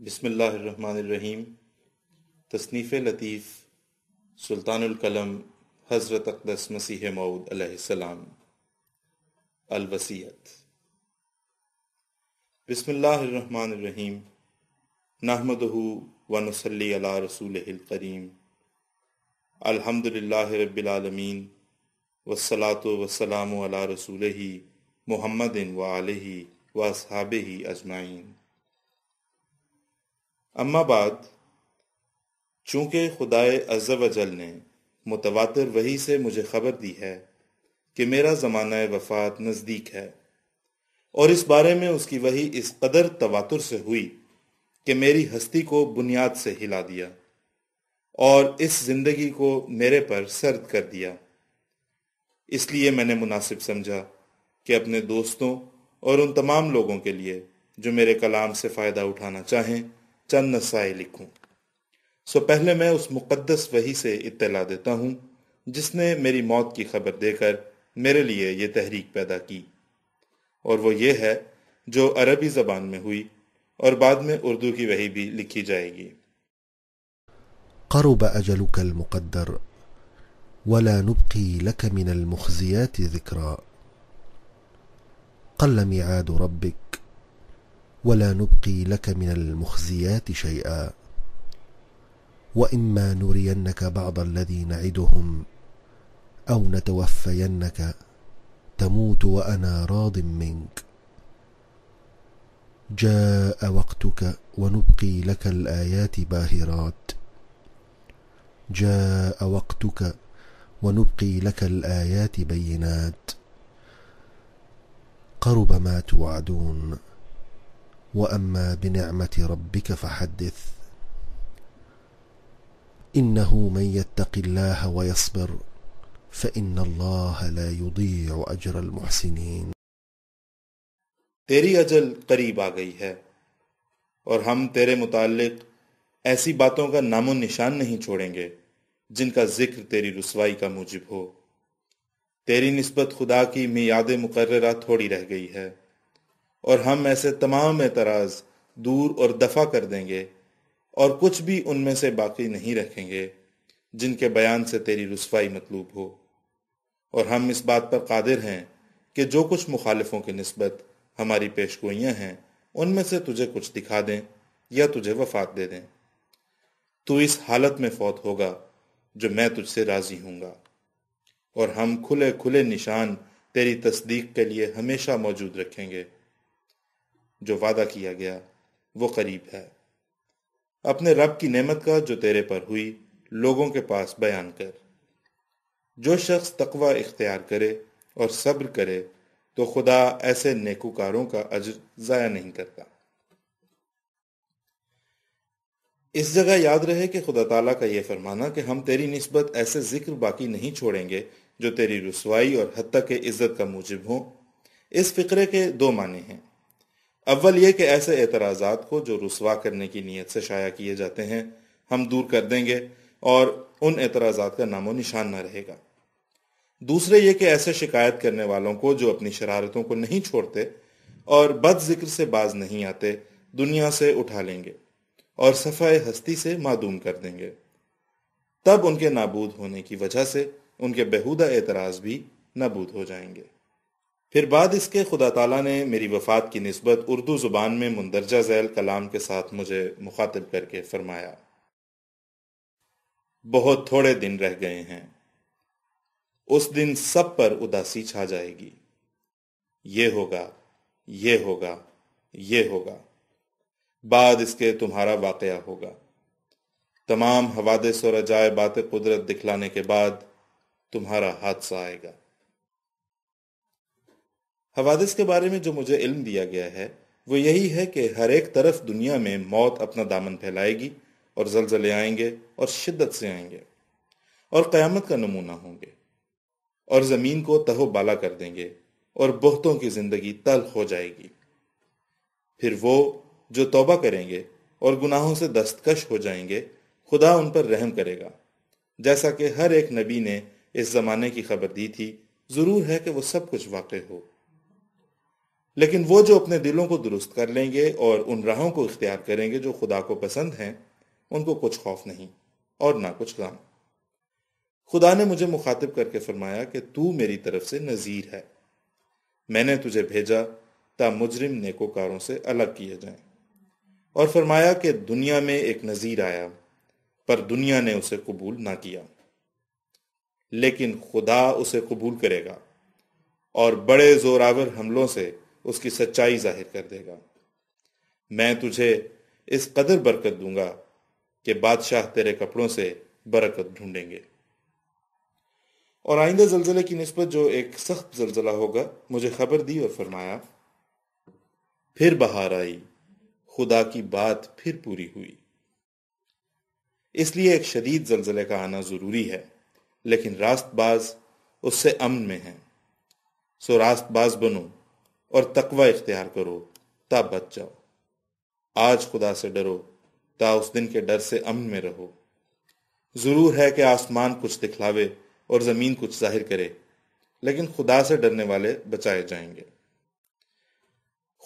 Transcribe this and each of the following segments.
بسم اللہ الرحمن الرحیم۔ تصنیف لطیف سلطان القلم حضرت اقدس مسیح موعود علیہ السلام۔ الوصیت۔ بسم اللہ الرحمن الرحیم۔ نحمدہ ونصلی علی رسولہ الکریم۔ الحمد للہ رب العالمین والصلاة والسلام علی رسولہ محمد وآلہ واصحابہ اجمعین۔ اما بعد، چونکہ خدائے عز و جل نے متواتر وحی سے مجھے خبر دی ہے کہ میرا زمانہ وفات نزدیک ہے، اور اس بارے میں اس کی وحی اس قدر تواتر سے ہوئی کہ میری ہستی کو بنیاد سے ہلا دیا اور اس زندگی کو میرے پر سرد کر دیا، اس لیے میں نے مناسب سمجھا کہ اپنے دوستوں اور ان تمام لوگوں کے لیے جو میرے کلام سے فائدہ اٹھانا چاہیں چند نصائح لکھوں۔ پہلے میں اس مقدس وحی سے اطلاع دیتا ہوں جس نے میری موت کی خبر دے کر میرے لیے یہ تحریک پیدا کی، اور وہ یہ ہے جو عربی زبان میں ہوئی اور بعد میں اردو کی وحی بھی لکھی جائے گی۔ قرب أجلك المقدر ولا نبقي لك من المخزيات ذكرا، قل ميعاد ربك ولا نبقي لك من المخزيات شيئا، وإما نرينك بعض الذي نعدهم أو نتوفينك تموت وأنا راض منك، جاء وقتك ونبقي لك الآيات باهرات، جاء وقتك ونبقي لك الآيات بينات، قرب ما توعدون، وأما بنعمة ربك فحدث، إنه من يتق الله ويصبر فإن الله لا يضيع أجر المحسنين۔ تیری اجل قریب آ گئی ہے، اور ہم تیرے متعلق ایسی باتوں کا نام و نشان نہیں چھوڑیں گے جن کا ذکر تیری رسوائی کا موجب ہو۔ تیری نسبت خدا کی میعاد مقررہ تھوڑی رہ گئی ہے، اور ہم ایسے تمام اعتراض دور اور دفع کر دیں گے، اور کچھ بھی ان میں سے باقی نہیں رکھیں گے جن کے بیان سے تیری رسوائی مطلوب ہو۔ اور ہم اس بات پر قادر ہیں کہ جو کچھ مخالفوں کی نسبت ہماری پیشگوئیاں ہیں ان میں سے تجھے کچھ دکھا دیں یا تجھے وفات دے دیں۔ تو اس حالت میں فوت ہوگا جو میں تجھ سے راضی ہوں گا، اور ہم کھلے کھلے نشان تیری تصدیق کے لیے ہمیشہ موجود رکھیں گے۔ جو وعدہ کیا گیا وہ قریب ہے۔ اپنے رب کی نعمت کا جو تیرے پر ہوئی لوگوں کے پاس بیان کر۔ جو شخص تقوی اختیار کرے اور صبر کرے تو خدا ایسے نیکوکاروں کا اجر ضائع نہیں کرتا۔ اس جگہ یاد رہے کہ خدا تعالیٰ کا یہ فرمانا کہ ہم تیری نسبت ایسے ذکر باقی نہیں چھوڑیں گے جو تیری رسوائی اور حتیٰ کہ عزت کا موجب ہوں، اس فقرے کے دو معنی ہیں۔ اول یہ کہ ایسے اعتراضات کو جو رسوا کرنے کی نیت سے شائع کیے جاتے ہیں ہم دور کر دیں گے اور ان اعتراضات کا نام و نشان نہ رہے گا۔ دوسرے یہ کہ ایسے شکایت کرنے والوں کو جو اپنی شرارتوں کو نہیں چھوڑتے اور بد ذکر سے باز نہیں آتے دنیا سے اٹھا لیں گے اور صفحہ ہستی سے معدوم کر دیں گے۔ تب ان کے نابود ہونے کی وجہ سے ان کے بیہودہ اعتراض بھی نابود ہو جائیں گے۔ پھر بعد اس کے خدا تعالیٰ نے میری وفات کی نسبت اردو زبان میں مندرجہ ذیل کلام کے ساتھ مجھے مخاطب کر کے فرمایا، بہت تھوڑے دن رہ گئے ہیں، اس دن سب پر اداسی چھا جائے گی، یہ ہوگا، یہ ہوگا، یہ ہوگا، بعد اس کے تمہارا واقعہ ہوگا، تمام حوادث اور عجائبات قدرت دکھلانے کے بعد تمہارا حادثہ آئے گا۔ حوادث کے بارے میں جو مجھے علم دیا گیا ہے وہ یہی ہے کہ ہر ایک طرف دنیا میں موت اپنا دامن پھیلائے گی، اور زلزلے آئیں گے اور شدت سے آئیں گے، اور قیامت کا نمونہ ہوں گے، اور زمین کو تہو بالا کر دیں گے، اور بہتوں کی زندگی تلخ ہو جائے گی۔ پھر وہ جو توبہ کریں گے اور گناہوں سے دستکش ہو جائیں گے خدا ان پر رحم کرے گا، جیسا کہ ہر ایک نبی نے اس زمانے کی خبر دی تھی، ضرور ہے کہ وہ سب کچھ واقع ہو۔ لیکن وہ جو اپنے دلوں کو درست کر لیں گے اور ان راہوں کو اختیار کریں گے جو خدا کو پسند ہیں، ان کو کچھ خوف نہیں اور نہ کچھ غم۔ خدا نے مجھے مخاطب کر کے فرمایا کہ تو میری طرف سے نذیر ہے، میں نے تجھے بھیجا تا مجرم نیکوکاروں سے الگ کیے جائیں۔ اور فرمایا کہ دنیا میں ایک نذیر آیا، پر دنیا نے اسے قبول نہ کیا، لیکن خدا اسے قبول کرے گا اور بڑے زوراور حملوں سے اس کی سچائی ظاہر کر دے گا۔ میں تجھے اس قدر برکت دوں گا کہ بادشاہ تیرے کپڑوں سے برکت ڈھونڈیں گے۔ اور آئندہ زلزلے کی نسبت جو ایک سخت زلزلہ ہوگا مجھے خبر دی اور فرمایا، پھر بہار آئی، خدا کی بات پھر پوری ہوئی۔ اس لیے ایک شدید زلزلے کا آنا ضروری ہے، لیکن راست باز اس سے امن میں ہیں۔ سو راست باز بنو اور تقوی اختیار کرو تا بچ جاؤ۔ آج خدا سے ڈرو تا اس دن کے ڈر سے امن میں رہو۔ ضرور ہے کہ آسمان کچھ دکھلاوے اور زمین کچھ ظاہر کرے، لیکن خدا سے ڈرنے والے بچائے جائیں گے۔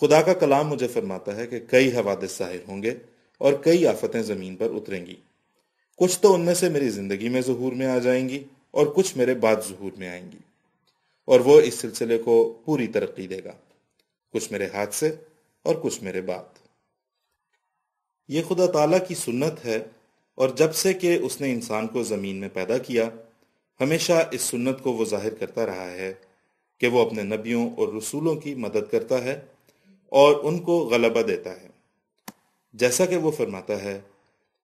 خدا کا کلام مجھے فرماتا ہے کہ کئی حوادث ظاہر ہوں گے اور کئی آفتیں زمین پر اتریں گی۔ کچھ تو ان میں سے میری زندگی میں ظہور میں آ جائیں گی اور کچھ میرے بعد ظہور میں آئیں گی، اور وہ اس سلسلے کو پوری ترقی دے گا، کچھ میرے ہاتھ سے اور کچھ میرے بعد۔ یہ خدا تعالیٰ کی سنت ہے، اور جب سے کہ اس نے انسان کو زمین میں پیدا کیا، ہمیشہ اس سنت کو وہ ظاہر کرتا رہا ہے کہ وہ اپنے نبیوں اور رسولوں کی مدد کرتا ہے اور ان کو غلبہ دیتا ہے، جیسا کہ وہ فرماتا ہے،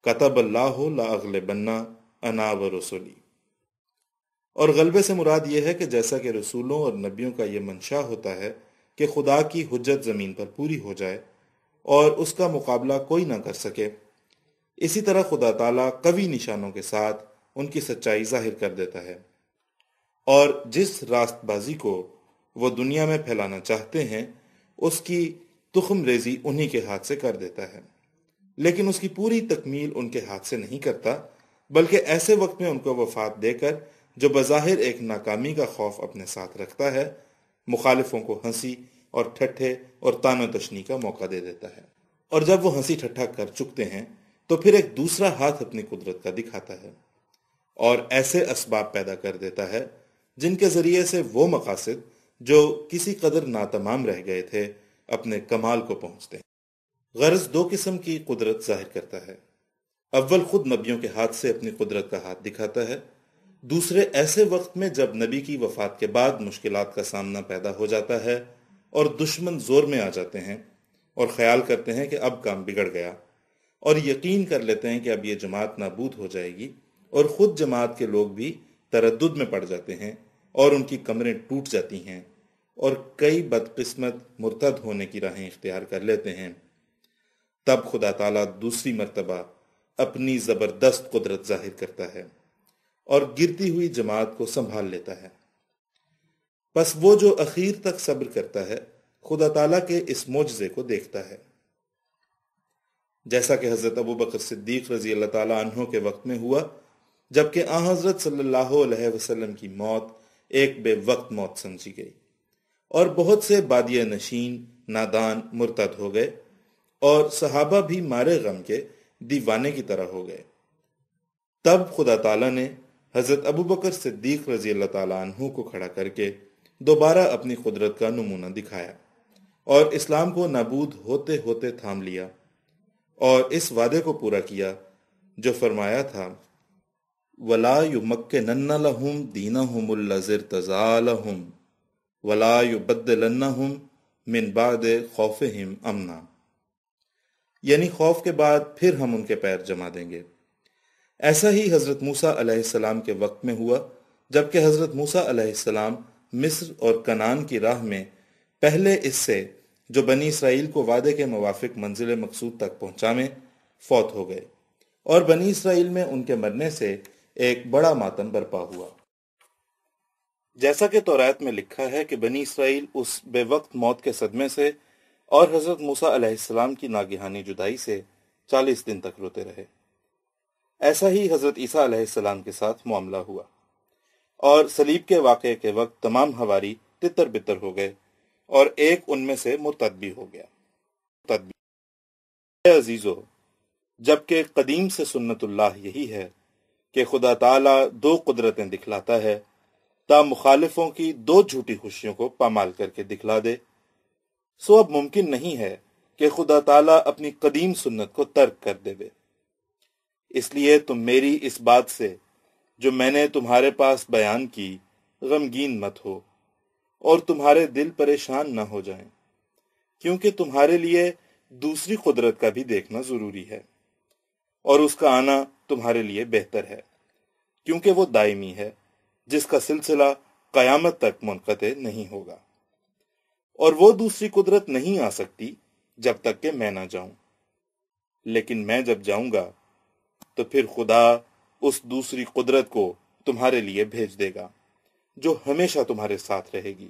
کتب اللہ لاغلبن انا ورسلی۔ اور غلبے سے مراد یہ ہے کہ جیسا کہ رسولوں اور نبیوں کا یہ منشا ہوتا ہے کہ خدا کی حجت زمین پر پوری ہو جائے اور اس کا مقابلہ کوئی نہ کر سکے، اسی طرح خدا تعالیٰ قوی نشانوں کے ساتھ ان کی سچائی ظاہر کر دیتا ہے، اور جس راست بازی کو وہ دنیا میں پھیلانا چاہتے ہیں اس کی تخم ریزی انہی کے ہاتھ سے کر دیتا ہے، لیکن اس کی پوری تکمیل ان کے ہاتھ سے نہیں کرتا، بلکہ ایسے وقت میں ان کو وفات دے کر جو بظاہر ایک ناکامی کا خوف اپنے ساتھ رکھتا ہے، مخالفوں کو ہنسی اور ٹھٹھے اور تان و تشنی کا موقع دے دیتا ہے۔ اور جب وہ ہنسی ٹھٹھا کر چکتے ہیں تو پھر ایک دوسرا ہاتھ اپنی قدرت کا دکھاتا ہے اور ایسے اسباب پیدا کر دیتا ہے جن کے ذریعے سے وہ مقاصد جو کسی قدر ناتمام رہ گئے تھے اپنے کمال کو پہنچتے ہیں۔ غرض دو قسم کی قدرت ظاہر کرتا ہے، اول خود نبیوں کے ہاتھ سے اپنی قدرت کا ہاتھ دکھاتا ہے، دوسرے ایسے وقت میں جب نبی کی وفات کے بعد مشکلات کا سامنا پیدا ہو جاتا ہے اور دشمن زور میں آ جاتے ہیں اور خیال کرتے ہیں کہ اب کام بگڑ گیا، اور یقین کر لیتے ہیں کہ اب یہ جماعت نابود ہو جائے گی، اور خود جماعت کے لوگ بھی تردد میں پڑ جاتے ہیں اور ان کی کمریں ٹوٹ جاتی ہیں اور کئی بدقسمت مرتد ہونے کی راہیں اختیار کر لیتے ہیں، تب خدا تعالیٰ دوسری مرتبہ اپنی زبردست قدرت ظاہر کرتا ہے اور گرتی ہوئی جماعت کو سنبھال لیتا ہے۔ پس وہ جو اخیر تک صبر کرتا ہے خدا تعالیٰ کے اس معجزے کو دیکھتا ہے، جیسا کہ حضرت ابو بکر صدیق رضی اللہ تعالیٰ عنہ کے وقت میں ہوا، جبکہ آن حضرت صلی اللہ علیہ وسلم کی موت ایک بے وقت موت سمجھی گئی اور بہت سے بادیہ نشین نادان مرتد ہو گئے، اور صحابہ بھی مارے غم کے دیوانے کی طرح ہو گئے۔ تب خدا تعالیٰ نے حضرت ابو بکر صدیق رضی اللہ تعالیٰ عنہ کو کھڑا کر کے دوبارہ اپنی قدرت کا نمونہ دکھایا اور اسلام کو نابود ہوتے ہوتے تھام لیا، اور اس وعدے کو پورا کیا جو فرمایا تھا، وَلَا يُمَكِّنَنَّ لَهُمْ دِينَهُمُ الَّذِي ارْتَضَىٰ لَهُمْ وَلَا يُبَدِّلَنَّهُمْ مِنْ بَعْدِ خَوْفِهِمْ أَمْنًا، یعنی خوف کے بعد پھر ہم ان کے پیر جما دیں گے۔ ایسا ہی حضرت موسیٰ علیہ السلام کے وقت میں ہوا، جبکہ حضرت موسیٰ علیہ السلام مصر اور کنعان کی راہ میں پہلے اس سے جو بنی اسرائیل کو وعدے کے موافق منزل مقصود تک پہنچاویں فوت ہو گئے، اور بنی اسرائیل میں ان کے مرنے سے ایک بڑا ماتم برپا ہوا، جیسا کہ تورات میں لکھا ہے کہ بنی اسرائیل اس بے وقت موت کے صدمے سے اور حضرت موسیٰ علیہ السلام کی ناگہانی جدائی سے 40 دن تک روتے رہے۔ ایسا ہی حضرت عیسیٰ علیہ السلام کے ساتھ معاملہ ہوا، اور صلیب کے واقعے کے وقت تمام حواری تتر بتر ہو گئے اور ایک ان میں سے مرتد بھی ہو گیا۔ اے عزیزو، جبکہ قدیم سے سنت اللہ یہی ہے کہ خدا تعالیٰ دو قدرتیں دکھلاتا ہے تا مخالفوں کی دو جھوٹی خوشیوں کو پامال کر کے دکھلا دے، سو اب ممکن نہیں ہے کہ خدا تعالیٰ اپنی قدیم سنت کو ترک کر دے۔ اس لیے تم میری اس بات سے جو میں نے تمہارے پاس بیان کی غمگین مت ہو، اور تمہارے دل پریشان نہ ہو جائیں، کیونکہ تمہارے لیے دوسری قدرت کا بھی دیکھنا ضروری ہے، اور اس کا آنا تمہارے لیے بہتر ہے، کیونکہ وہ دائمی ہے جس کا سلسلہ قیامت تک منقطع نہیں ہوگا، اور وہ دوسری قدرت نہیں آ سکتی جب تک کہ میں نہ جاؤں، لیکن میں جب جاؤں گا تو پھر خدا اس دوسری قدرت کو تمہارے لیے بھیج دے گا جو ہمیشہ تمہارے ساتھ رہے گی،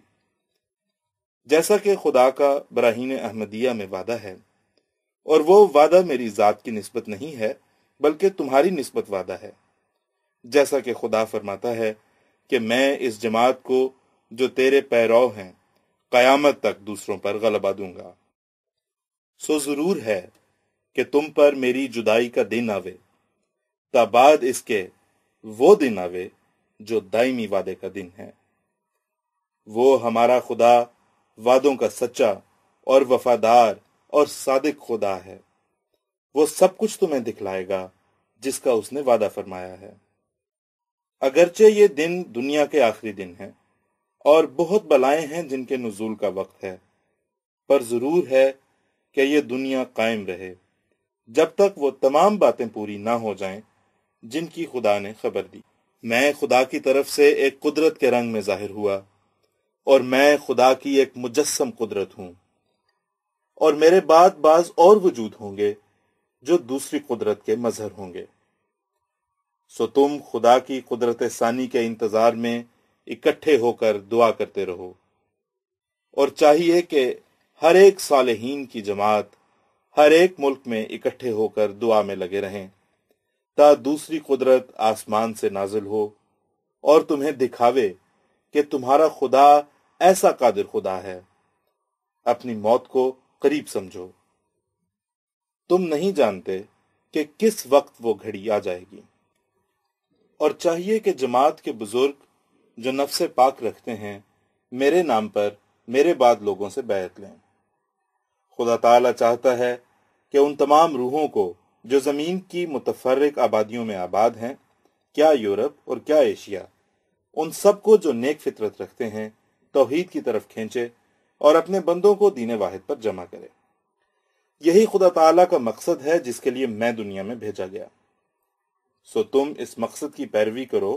جیسا کہ خدا کا براہین احمدیہ میں وعدہ ہے، اور وہ وعدہ میری ذات کی نسبت نہیں ہے بلکہ تمہاری نسبت وعدہ ہے، جیسا کہ خدا فرماتا ہے کہ میں اس جماعت کو جو تیرے پیرو ہیں قیامت تک دوسروں پر غلبہ دوں گا۔ سو ضرور ہے کہ تم پر میری جدائی کا دن آوے، تا بعد اس کے وہ دن آوے جو دائمی وعدے کا دن ہے۔ وہ ہمارا خدا وعدوں کا سچا اور وفادار اور صادق خدا ہے، وہ سب کچھ تمہیں دکھلائے گا جس کا اس نے وعدہ فرمایا ہے۔ اگرچہ یہ دن دنیا کے آخری دن ہیں اور بہت بلائیں ہیں جن کے نزول کا وقت ہے، پر ضرور ہے کہ یہ دنیا قائم رہے جب تک وہ تمام باتیں پوری نہ ہو جائیں جن کی خدا نے خبر دی۔ میں خدا کی طرف سے ایک قدرت کے رنگ میں ظاہر ہوا، اور میں خدا کی ایک مجسم قدرت ہوں، اور میرے بعد بعض اور وجود ہوں گے جو دوسری قدرت کے مظہر ہوں گے۔ سو تم خدا کی قدرت ثانی کے انتظار میں اکٹھے ہو کر دعا کرتے رہو، اور چاہیے کہ ہر ایک صالحین کی جماعت ہر ایک ملک میں اکٹھے ہو کر دعا میں لگے رہیں تا دوسری قدرت آسمان سے نازل ہو اور تمہیں دکھاوے کہ تمہارا خدا ایسا قادر خدا ہے۔ اپنی موت کو قریب سمجھو، تم نہیں جانتے کہ کس وقت وہ گھڑی آ جائے گی۔ اور چاہیے کہ جماعت کے بزرگ جو نفس پاک رکھتے ہیں میرے نام پر میرے بعد لوگوں سے بیعت لیں۔ خدا تعالیٰ چاہتا ہے کہ ان تمام روحوں کو جو زمین کی متفرق آبادیوں میں آباد ہیں، کیا یورپ اور کیا ایشیا، ان سب کو جو نیک فطرت رکھتے ہیں توحید کی طرف کھینچے اور اپنے بندوں کو دین واحد پر جمع کرے۔ یہی خدا تعالیٰ کا مقصد ہے جس کے لیے میں دنیا میں بھیجا گیا۔ سو تم اس مقصد کی پیروی کرو،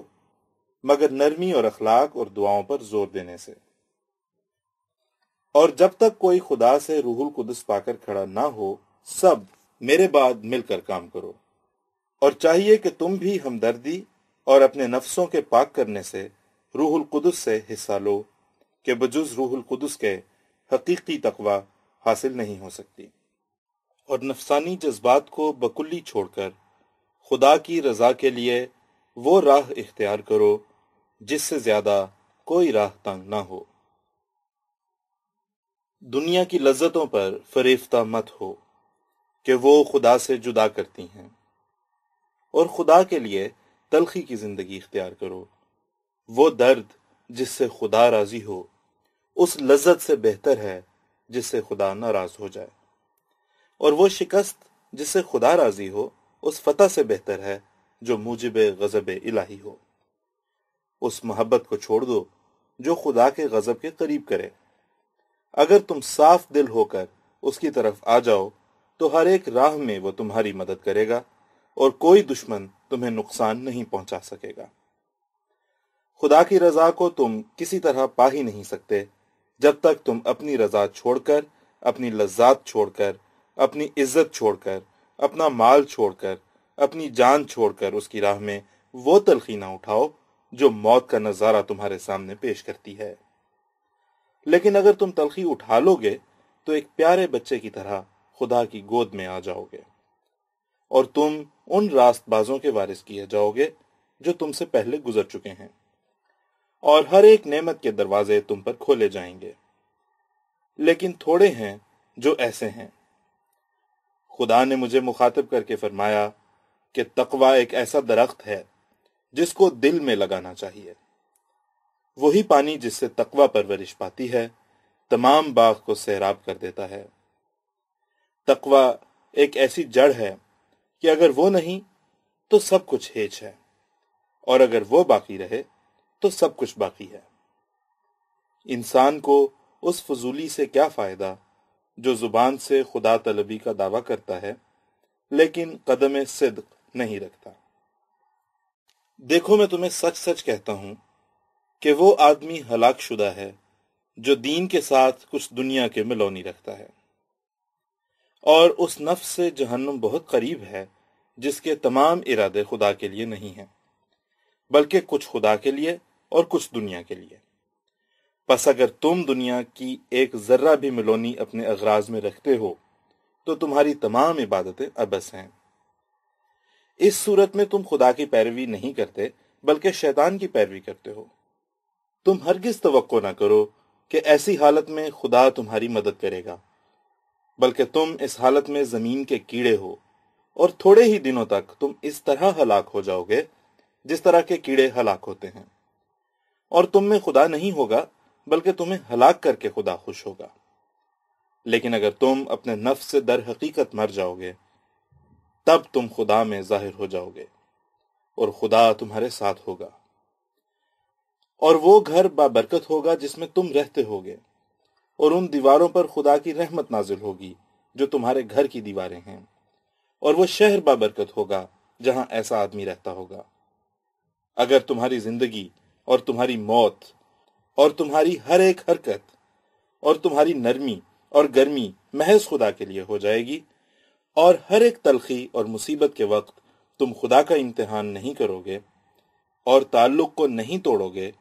مگر نرمی اور اخلاق اور دعاؤں پر زور دینے سے۔ اور جب تک کوئی خدا سے روح القدس پا کر کھڑا نہ ہو، سب میرے بعد مل کر کام کرو۔ اور چاہیے کہ تم بھی ہمدردی اور اپنے نفسوں کے پاک کرنے سے روح القدس سے حصہ لو، کہ بجز روح القدس کے حقیقی تقوی حاصل نہیں ہو سکتی۔ اور نفسانی جذبات کو بکلی چھوڑ کر خدا کی رضا کے لیے وہ راہ اختیار کرو جس سے زیادہ کوئی راہ تنگ نہ ہو۔ دنیا کی لذتوں پر فریفتہ مت ہو کہ وہ خدا سے جدا کرتی ہیں، اور خدا کے لیے تلخی کی زندگی اختیار کرو۔ وہ درد جس سے خدا راضی ہو اس لذت سے بہتر ہے جس سے خدا ناراض ہو جائے، اور وہ شکست جس سے خدا راضی ہو اس فتح سے بہتر ہے جو موجب غضب الہی ہو۔ اس محبت کو چھوڑ دو جو خدا کے غضب کے قریب کرے۔ اگر تم صاف دل ہو کر اس کی طرف آ جاؤ تو ہر ایک راہ میں وہ تمہاری مدد کرے گا، اور کوئی دشمن تمہیں نقصان نہیں پہنچا سکے گا۔ خدا کی رضا کو تم کسی طرح پا ہی نہیں سکتے جب تک تم اپنی رضا چھوڑ کر، اپنی لذات چھوڑ کر، اپنی عزت چھوڑ کر، اپنا مال چھوڑ کر، اپنی جان چھوڑ کر اس کی راہ میں وہ تلخی نہ اٹھاؤ جو موت کا نظارہ تمہارے سامنے پیش کرتی ہے۔ لیکن اگر تم تلخی اٹھا لو گے تو ایک پیارے بچے کی طرح خدا کی گود میں آ جاؤ گے، اور تم ان راست بازوں کے وارث کیے جاؤ گے جو تم سے پہلے گزر چکے ہیں، اور ہر ایک نعمت کے دروازے تم پر کھولے جائیں گے۔ لیکن تھوڑے ہیں جو ایسے ہیں۔ خدا نے مجھے مخاطب کر کے فرمایا کہ تقوی ایک ایسا درخت ہے جس کو دل میں لگانا چاہیے۔ وہی پانی جس سے تقوی پرورش پاتی ہے تمام باغ کو سیراب کر دیتا ہے۔ تقوی ایک ایسی جڑ ہے کہ اگر وہ نہیں تو سب کچھ ہیچ ہے، اور اگر وہ باقی رہے تو سب کچھ باقی ہے۔ انسان کو اس فضولی سے کیا فائدہ جو زبان سے خدا طلبی کا دعویٰ کرتا ہے لیکن قدم صدق نہیں رکھتا۔ دیکھو، میں تمہیں سچ سچ کہتا ہوں کہ وہ آدمی ہلاک شدہ ہے جو دین کے ساتھ کچھ دنیا کے ملونی رکھتا ہے، اور اس نفس سے جہنم بہت قریب ہے جس کے تمام ارادے خدا کے لیے نہیں ہیں بلکہ کچھ خدا کے لیے اور کچھ دنیا کے لیے۔ پس اگر تم دنیا کی ایک ذرہ بھی ملونی اپنے اغراض میں رکھتے ہو تو تمہاری تمام عبادتیں عبث ہیں۔ اس صورت میں تم خدا کی پیروی نہیں کرتے بلکہ شیطان کی پیروی کرتے ہو۔ تم ہرگز توقع نہ کرو کہ ایسی حالت میں خدا تمہاری مدد کرے گا، بلکہ تم اس حالت میں زمین کے کیڑے ہو، اور تھوڑے ہی دنوں تک تم اس طرح ہلاک ہو جاؤ گے جس طرح کے کیڑے ہلاک ہوتے ہیں، اور تم میں خدا نہیں ہوگا بلکہ تمہیں ہلاک کر کے خدا خوش ہوگا۔ لیکن اگر تم اپنے نفس سے در حقیقت مر جاؤ گے تب تم خدا میں ظاہر ہو جاؤ گے، اور خدا تمہارے ساتھ ہوگا، اور وہ گھر بابرکت ہوگا جس میں تم رہتے ہوگے، اور ان دیواروں پر خدا کی رحمت نازل ہوگی جو تمہارے گھر کی دیواریں ہیں، اور وہ شہر بابرکت ہوگا جہاں ایسا آدمی رہتا ہوگا۔ اگر تمہاری زندگی اور تمہاری موت اور تمہاری ہر ایک حرکت اور تمہاری نرمی اور گرمی محض خدا کے لیے ہو جائے گی، اور ہر ایک تلخی اور مصیبت کے وقت تم خدا کا امتحان نہیں کرو گے اور تعلق کو نہیں توڑو گے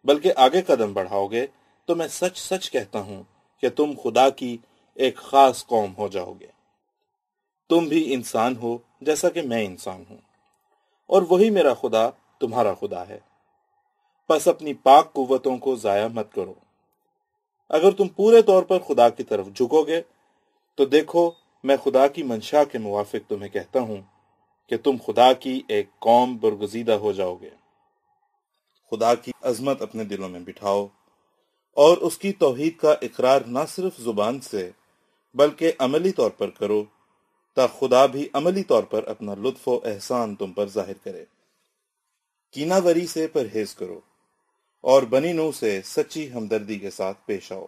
بلکہ آگے قدم بڑھاؤ گے، تو میں سچ سچ کہتا ہوں کہ تم خدا کی ایک خاص قوم ہو جاؤ گے۔ تم بھی انسان ہو جیسا کہ میں انسان ہوں، اور وہی میرا خدا تمہارا خدا ہے۔ پس اپنی پاک قوتوں کو ضائع مت کرو۔ اگر تم پورے طور پر خدا کی طرف جھکو گے تو دیکھو، میں خدا کی منشا کے موافق تمہیں کہتا ہوں کہ تم خدا کی ایک قوم برگزیدہ ہو جاؤ گے۔ خدا کی عظمت اپنے دلوں میں بٹھاؤ اور اس کی توحید کا اقرار نہ صرف زبان سے بلکہ عملی طور پر کرو، تا خدا بھی عملی طور پر اپنا لطف و احسان تم پر ظاہر کرے۔ کینہ وری سے پرہیز کرو اور بنی نوح سے سچی ہمدردی کے ساتھ پیش آؤ۔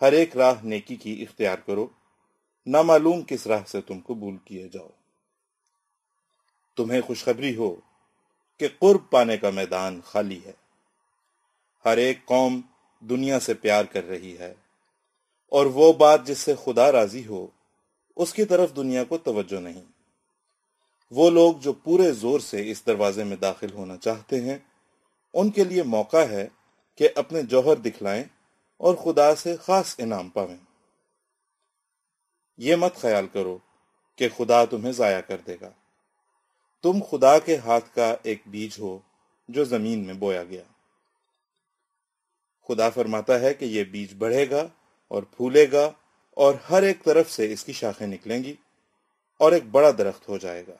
ہر ایک راہ نیکی کی اختیار کرو، نہ معلوم کس راہ سے تم قبول کیے جاؤ۔ تمہیں خوشخبری ہو کہ قرب پانے کا میدان خالی ہے۔ ہر ایک قوم دنیا سے پیار کر رہی ہے، اور وہ بات جس سے خدا راضی ہو اس کی طرف دنیا کو توجہ نہیں۔ وہ لوگ جو پورے زور سے اس دروازے میں داخل ہونا چاہتے ہیں ان کے لیے موقع ہے کہ اپنے جوہر دکھلائیں اور خدا سے خاص انعام پائیں۔ یہ مت خیال کرو کہ خدا تمہیں ضائع کر دے گا۔ تم خدا کے ہاتھ کا ایک بیج ہو جو زمین میں بویا گیا۔ خدا فرماتا ہے کہ یہ بیج بڑھے گا اور پھولے گا اور ہر ایک طرف سے اس کی شاخیں نکلیں گی اور ایک بڑا درخت ہو جائے گا۔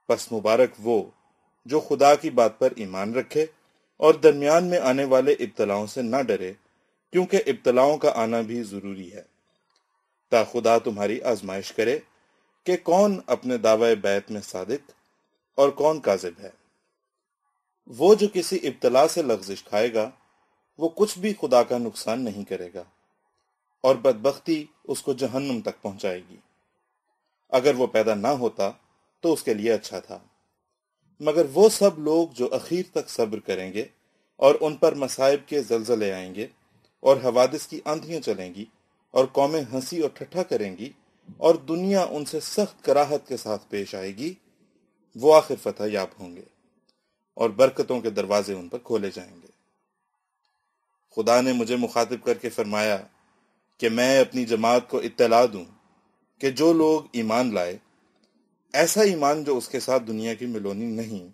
پس مبارک وہ جو خدا کی بات پر ایمان رکھے اور درمیان میں آنے والے ابتلاؤں سے نہ ڈرے، کیونکہ ابتلاؤں کا آنا بھی ضروری ہے، تا خدا تمہاری آزمائش کرے کہ کون اپنے دعوی بیعت میں صادق اور کون کاذب ہے۔ وہ جو کسی ابتلا سے لغزش کھائے گا وہ کچھ بھی خدا کا نقصان نہیں کرے گا، اور بدبختی اس کو جہنم تک پہنچائے گی۔ اگر وہ پیدا نہ ہوتا تو اس کے لیے اچھا تھا، مگر وہ سب لوگ جو اخیر تک صبر کریں گے اور ان پر مصائب کے زلزلے آئیں گے اور حوادث کی آندھیاں چلیں گی اور قومیں ہنسی اور ٹھٹھا کریں گی اور دنیا ان سے سخت کراہت کے ساتھ پیش آئے گی، وہ آخر فتح یاب ہوں گے اور برکتوں کے دروازے ان پر کھولے جائیں گے۔ خدا نے مجھے مخاطب کر کے فرمایا کہ میں اپنی جماعت کو اطلاع دوں کہ جو لوگ ایمان لائے، ایسا ایمان جو اس کے ساتھ دنیا کی ملونی نہیں،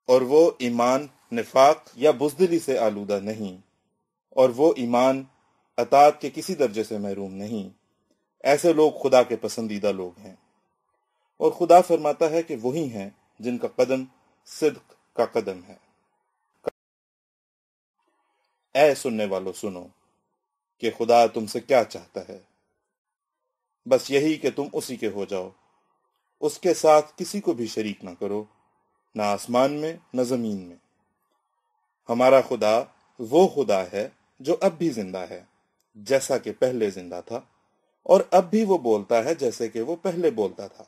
اور وہ ایمان نفاق یا بزدلی سے آلودہ نہیں، اور وہ ایمان اطاعت کے کسی درجے سے محروم نہیں۔ ایسے لوگ خدا کے پسندیدہ لوگ ہیں، اور خدا فرماتا ہے کہ وہی ہیں جن کا قدم صدق کا قدم ہے۔ اے سننے والو سنو کہ خدا تم سے کیا چاہتا ہے، بس یہی کہ تم اسی کے ہو جاؤ، اس کے ساتھ کسی کو بھی شریک نہ کرو، نہ آسمان میں نہ زمین میں۔ ہمارا خدا وہ خدا ہے جو اب بھی زندہ ہے جیسا کہ پہلے زندہ تھا، اور اب بھی وہ بولتا ہے جیسے کہ وہ پہلے بولتا تھا،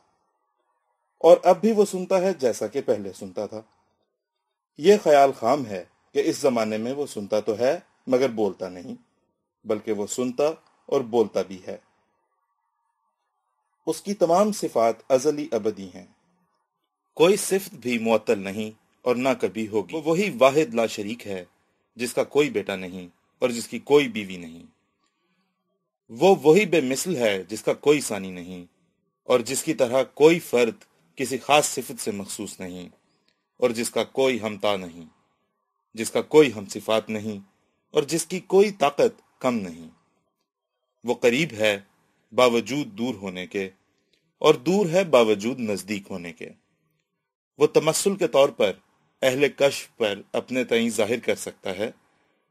اور اب بھی وہ سنتا ہے جیسا کہ پہلے سنتا تھا۔ یہ خیال خام ہے کہ اس زمانے میں وہ سنتا تو ہے مگر بولتا نہیں، بلکہ وہ سنتا اور بولتا بھی ہے۔ اس کی تمام صفات ازلی ابدی ہیں، کوئی صفت بھی معطل نہیں اور نہ کبھی ہوگی۔ وہ وہی واحد لا شریک ہے جس کا کوئی بیٹا نہیں اور جس کی کوئی بیوی نہیں۔ وہ وہی بے مثل ہے جس کا کوئی ثانی نہیں، اور جس کی طرح کوئی فرد کسی خاص صفت سے مخصوص نہیں، اور جس کا کوئی ہمتا نہیں، جس کا کوئی ہم صفات نہیں، اور جس کی کوئی طاقت کم نہیں۔ وہ قریب ہے باوجود دور ہونے کے، اور دور ہے باوجود نزدیک ہونے کے۔ وہ تمثل کے طور پر اہل کشف پر اپنے تئیں ظاہر کر سکتا ہے،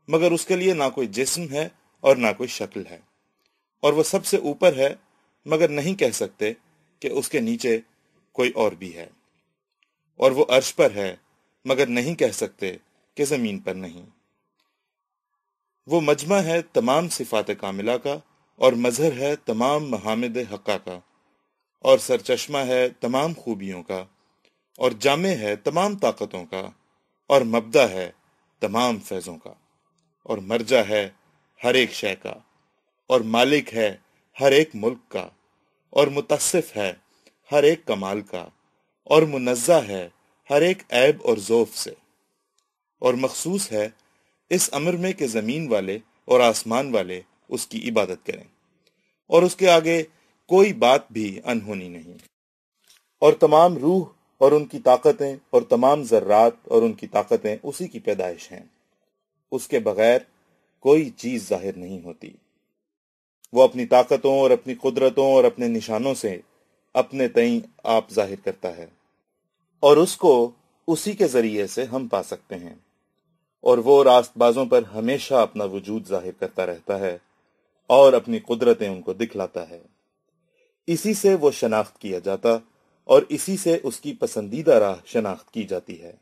مگر اس کے لیے نہ کوئی جسم ہے اور نہ کوئی شکل ہے، اور وہ سب سے اوپر ہے مگر نہیں کہہ سکتے کہ اس کے نیچے کوئی اور بھی ہے، اور وہ عرش پر ہے مگر نہیں کہہ سکتے کہ زمین پر نہیں۔ وہ مجمع ہے تمام صفات کاملہ کا، اور مظہر ہے تمام محامد حقہ کا، اور سرچشمہ ہے تمام خوبیوں کا، اور جامع ہے تمام طاقتوں کا، اور مبدا ہے تمام فیضوں کا، اور مرجع ہے ہر ایک شے کا، اور مالک ہے ہر ایک ملک کا، اور متصف ہے ہر ایک کمال کا، اور منزہ ہے ہر ایک عیب اور ضعف سے، اور مخصوص ہے اس امر میں کہ زمین والے اور آسمان والے اس کی عبادت کریں، اور اس کے آگے کوئی بات بھی انہونی نہیں۔ اور تمام روح اور ان کی طاقتیں اور تمام ذرات اور ان کی طاقتیں اسی کی پیدائش ہیں، اس کے بغیر کوئی چیز ظاہر نہیں ہوتی۔ وہ اپنی طاقتوں اور اپنی قدرتوں اور اپنے نشانوں سے اپنے تئیں آپ ظاہر کرتا ہے، اور اس کو اسی کے ذریعے سے ہم پا سکتے ہیں، اور وہ راست بازوں پر ہمیشہ اپنا وجود ظاہر کرتا رہتا ہے اور اپنی قدرتیں ان کو دکھلاتا ہے۔ اسی سے وہ شناخت کیا جاتا اور اسی سے اس کی پسندیدہ راہ شناخت کی جاتی ہے۔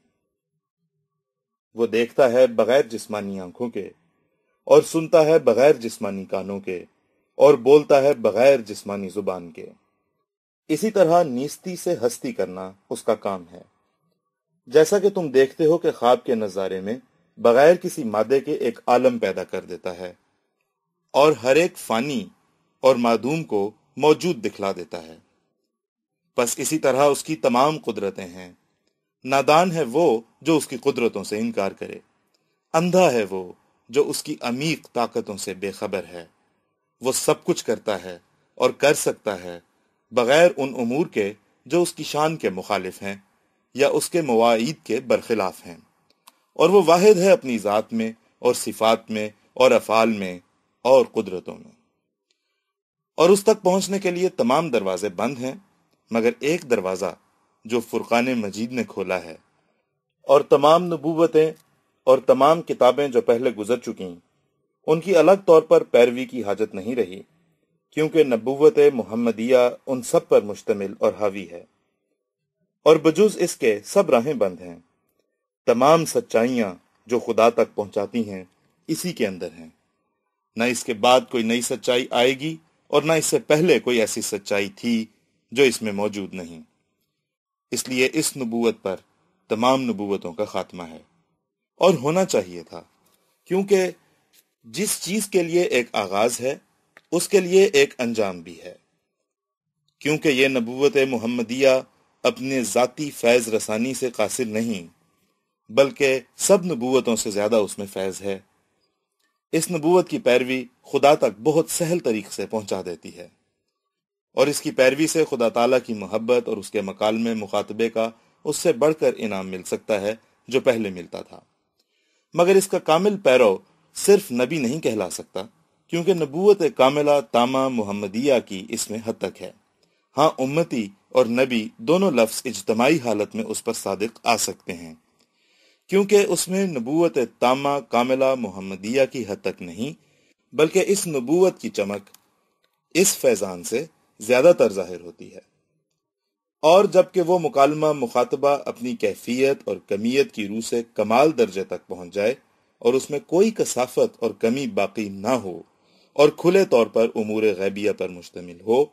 وہ دیکھتا ہے بغیر جسمانی آنکھوں کے، اور سنتا ہے بغیر جسمانی کانوں کے، اور بولتا ہے بغیر جسمانی زبان کے۔ اسی طرح نیستی سے ہستی کرنا اس کا کام ہے، جیسا کہ تم دیکھتے ہو کہ خواب کے نظارے میں بغیر کسی مادے کے ایک عالم پیدا کر دیتا ہے، اور ہر ایک فانی اور معدوم کو موجود دکھلا دیتا ہے۔ بس اسی طرح اس کی تمام قدرتیں ہیں۔ نادان ہے وہ جو اس کی قدرتوں سے انکار کرے، اندھا ہے وہ جو اس کی عمیق طاقتوں سے بے خبر ہے۔ وہ سب کچھ کرتا ہے اور کر سکتا ہے بغیر ان امور کے جو اس کی شان کے مخالف ہیں یا اس کے مواعید کے برخلاف ہیں، اور وہ واحد ہے اپنی ذات میں اور صفات میں اور افعال میں اور قدرتوں میں۔ اور اس تک پہنچنے کے لیے تمام دروازے بند ہیں مگر ایک دروازہ جو فرقان مجید نے کھولا ہے، اور تمام نبوتیں اور تمام کتابیں جو پہلے گزر چکیں ان کی الگ طور پر پیروی کی حاجت نہیں رہی، کیونکہ نبوت محمدیہ ان سب پر مشتمل اور حاوی ہے، اور بجز اس کے سب راہیں بند ہیں۔ تمام سچائیاں جو خدا تک پہنچاتی ہیں اسی کے اندر ہیں، نہ اس کے بعد کوئی نئی سچائی آئے گی اور نہ اس سے پہلے کوئی ایسی سچائی تھی جو اس میں موجود نہیں۔ اس لیے اس نبوت پر تمام نبوتوں کا خاتمہ ہے، اور ہونا چاہیے تھا، کیونکہ جس چیز کے لیے ایک آغاز ہے اس کے لیے ایک انجام بھی ہے۔ کیونکہ یہ نبوت محمدیہ اپنے ذاتی فیض رسانی سے قاصر نہیں، بلکہ سب نبوتوں سے زیادہ اس میں فیض ہے۔ اس نبوت کی پیروی خدا تک بہت سہل طریق سے پہنچا دیتی ہے، اور اس کی پیروی سے خدا تعالیٰ کی محبت اور اس کے مکالمے مخاطبے کا اس سے بڑھ کر انعام مل سکتا ہے جو پہلے ملتا تھا۔ مگر اس کا کامل پیرو صرف نبی نہیں کہلا سکتا، کیونکہ نبوت کاملہ تامہ محمدیہ کی اس میں حد تک ہے۔ ہاں، امتی اور نبی دونوں لفظ اجتماعی حالت میں اس پر صادق آ سکتے ہیں، کیونکہ اس میں نبوت تامہ کاملہ محمدیہ کی حد تک نہیں، بلکہ اس نبوت کی چمک اس فیضان سے زیادہ تر ظاہر ہوتی ہے۔ اور جبکہ وہ مکالمہ مخاطبہ اپنی کیفیت اور کمیت کی روح سے کمال درجے تک پہنچ جائے اور اس میں کوئی کثافت اور کمی باقی نہ ہو اور کھلے طور پر امور غیبیہ پر مشتمل ہو،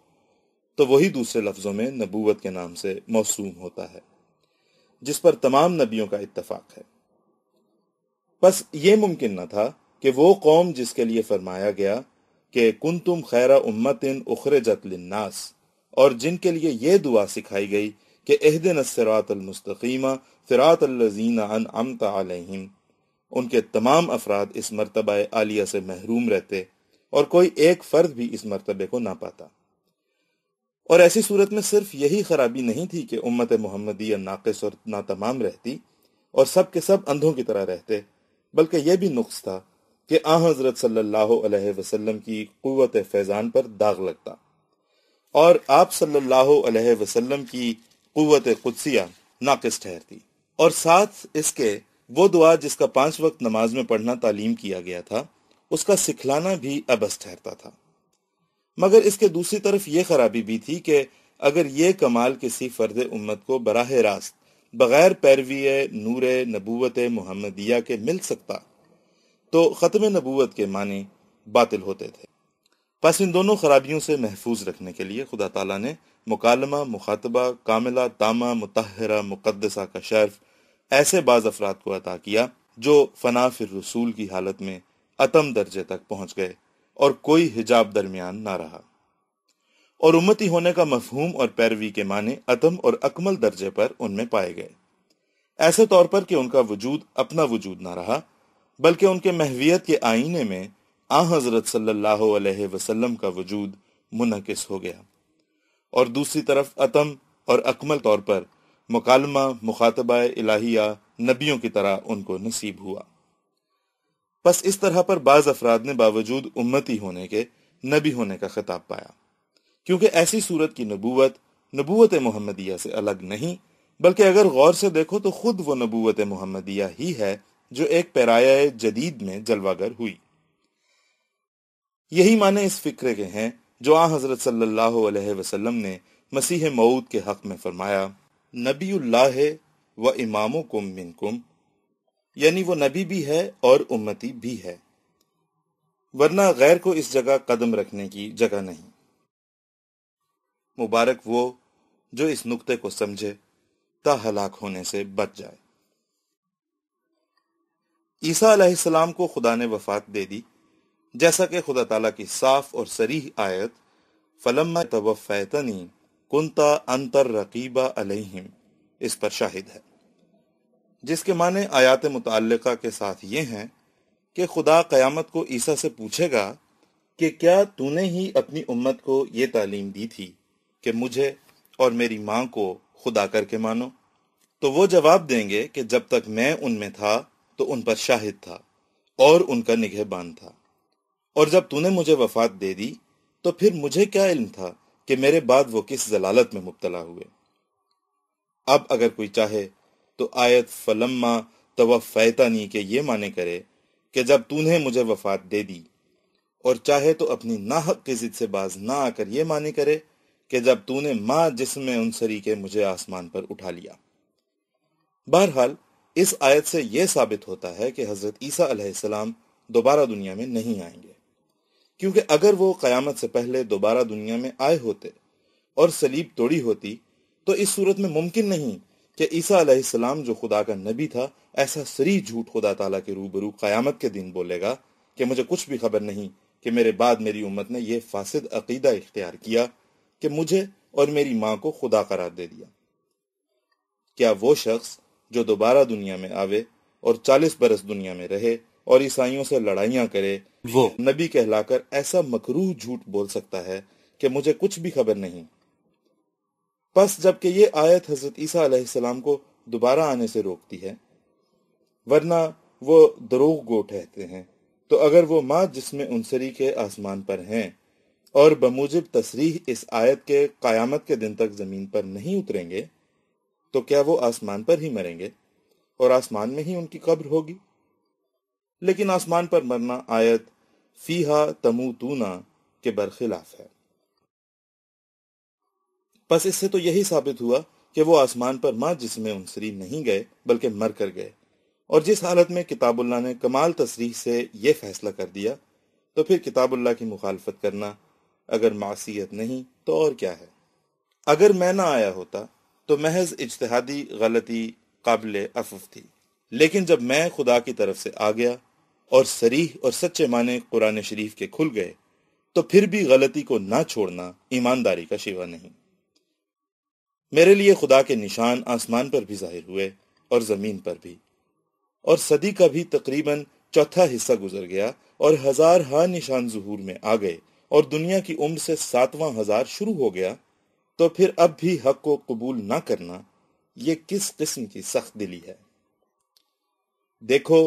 تو وہی دوسرے لفظوں میں نبوت کے نام سے موسوم ہوتا ہے، جس پر تمام نبیوں کا اتفاق ہے۔ بس یہ ممکن نہ تھا کہ وہ قوم جس کے لیے فرمایا گیا کہ کنتم خیر امت اخرجت للناس، اور جن کے لیے یہ دعا سکھائی گئی کہ اہدنا الصراط المستقیم صراط الذین انعمت علیہم، ان کے تمام افراد اس مرتبہ عالیہ سے محروم رہتے اور کوئی ایک فرد بھی اس مرتبے کو نہ پاتا۔ اور ایسی صورت میں صرف یہی خرابی نہیں تھی کہ امت محمدیہ ناقص اور ناتمام رہتی اور سب کے سب اندھوں کی طرح رہتے، بلکہ یہ بھی نقص تھا کہ حضرت صلی اللہ علیہ وسلم کی قوت فیضان پر داغ لگتا اور آپ صلی اللہ علیہ وسلم کی قوت قدسیہ ناقص ٹھہرتی، اور ساتھ اس کے وہ دعا جس کا 5 وقت نماز میں پڑھنا تعلیم کیا گیا تھا، اس کا سکھلانا بھی عبث ٹھہرتا تھا۔ مگر اس کے دوسری طرف یہ خرابی بھی تھی کہ اگر یہ کمال کسی فرد امت کو براہ راست بغیر پیروی نور نبوت محمدیہ کے مل سکتا تو ختم نبوت کے معنی باطل ہوتے تھے۔ پس ان دونوں خرابیوں سے محفوظ رکھنے کے لیے خدا تعالیٰ نے مکالمہ مخاطبہ کاملہ تامہ مطہرہ مقدسہ کا شرف ایسے بعض افراد کو عطا کیا جو فنا فی الرسول کی حالت میں اتم درجے تک پہنچ گئے اور کوئی حجاب درمیان نہ رہا، اور امتی ہونے کا مفہوم اور پیروی کے معنی اتم اور اکمل درجے پر ان میں پائے گئے، ایسے طور پر کہ ان کا وجود اپنا وجود نہ رہا، بلکہ ان کے محویت کے آئینے میں حضرت صلی اللہ علیہ وسلم کا وجود منعکس ہو گیا، اور دوسری طرف اتم اور اکمل طور پر مکالمہ مخاطبہ الہیہ نبیوں کی طرح ان کو نصیب ہوا۔ پس اس طرح پر بعض افراد نے باوجود امتی ہونے کے نبی ہونے کا خطاب پایا، کیونکہ ایسی صورت کی نبوت محمدیہ سے الگ نہیں، بلکہ اگر غور سے دیکھو تو خود وہ نبوت محمدیہ ہی ہے جو ایک پیرایہ جدید میں جلوہ گر ہوئی۔ یہی معنی اس فکرے کے ہیں جو حضرت صلی اللہ علیہ وسلم نے مسیح موعود کے حق میں فرمایا، نبی اللہ و امامکم منکم، یعنی وہ نبی بھی ہے اور امتی بھی ہے، ورنہ غیر کو اس جگہ قدم رکھنے کی جگہ نہیں۔ مبارک وہ جو اس نقطے کو سمجھے تا ہلاک ہونے سے بچ جائے۔ عیسیٰ علیہ السلام کو خدا نے وفات دے دی، جیسا کہ خدا تعالیٰ کی صاف اور صریح آیت فَلَمَّا تَوَفَّیْتَنِی کُنْتَ أَنْتَ الرَّقِیبَ عَلَیْہِم اس پر شاہد ہے، جس کے معنی آیات متعلقہ کے ساتھ یہ ہیں کہ خدا قیامت کو عیسیٰ سے پوچھے گا کہ کیا تو نے ہی اپنی امت کو یہ تعلیم دی تھی کہ مجھے اور میری ماں کو خدا کر کے مانو؟ تو وہ جواب دیں گے کہ جب تک میں ان میں تھا تو ان پر شاہد تھا اور ان کا نگہبان تھا، اور جب تو نے مجھے وفات دے دی تو پھر مجھے کیا علم تھا کہ میرے بعد وہ کس ضلالت میں مبتلا ہوئے۔ اب اگر کوئی چاہے تو آیت فلما توفیتنی کے یہ معنی کرے کہ جب تو نے مجھے وفات دے دی، اور چاہے تو اپنی ناحق کی ضد سے باز نہ آ کر یہ معنی کرے کہ جب تو نے ماں جسم میں انصری کے مجھے آسمان پر اٹھا لیا۔ بہرحال اس آیت سے یہ ثابت ہوتا ہے کہ حضرت عیسیٰ علیہ السلام دوبارہ دنیا میں نہیں آئیں گے، کیونکہ اگر وہ قیامت سے پہلے دوبارہ دنیا میں آئے ہوتے اور صلیب توڑی ہوتی تو اس صورت میں ممکن نہیں کہ عیسیٰ علیہ السلام جو خدا کا نبی تھا ایسا صریح جھوٹ خدا تعالیٰ کے روبرو قیامت کے دن بولے گا کہ مجھے کچھ بھی خبر نہیں کہ میرے بعد میری امت نے یہ فاسد عقیدہ اختیار کیا کہ مجھے اور میری ماں کو خدا قرار دے دیا۔ کیا وہ شخص جو دوبارہ دنیا میں آوے اور 40 برس دنیا میں رہے اور عیسائیوں سے لڑائیاں کرے، وہ نبی کہلا کر ایسا مکروہ جھوٹ بول سکتا ہے کہ مجھے کچھ بھی خبر نہیں؟ پس جبکہ یہ آیت حضرت عیسیٰ علیہ السلام کو دوبارہ آنے سے روکتی ہے، ورنہ وہ دروغ گو ٹھہرتے ہیں، تو اگر وہ ماں جسم عنصری کے آسمان پر ہیں اور بموجب تصریح اس آیت کے قیامت کے دن تک زمین پر نہیں اتریں گے، تو کیا وہ آسمان پر ہی مریں گے اور آسمان میں ہی ان کی قبر ہوگی؟ لیکن آسمان پر مرنا آیت فیہا تموتون کے برخلاف ہے۔ پس اس سے تو یہی ثابت ہوا کہ وہ آسمان پر ماں جسم عنصری نہیں گئے بلکہ مر کر گئے، اور جس حالت میں کتاب اللہ نے کمال تصریح سے یہ فیصلہ کر دیا، تو پھر کتاب اللہ کی مخالفت کرنا اگر معصیت نہیں تو اور کیا ہے؟ اگر میں نہ آیا ہوتا تو محض اجتہادی غلطی قابل عفو تھی، لیکن جب میں خدا کی طرف سے آ گیا اور صریح اور سچے معنی قرآن شریف کے کھل گئے، تو پھر بھی غلطی کو نہ چھوڑنا ایمانداری کا شیوا نہیں۔ میرے لیے خدا کے نشان آسمان پر بھی ظاہر ہوئے اور زمین پر بھی، اور صدی کا بھی تقریباً چوتھا حصہ گزر گیا اور ہزار ہاں نشان ظہور میں آ گئے اور دنیا کی عمر سے 7واں ہزار شروع ہو گیا، تو پھر اب بھی حق کو قبول نہ کرنا یہ کس قسم کی سخت دلی ہے؟ دیکھو،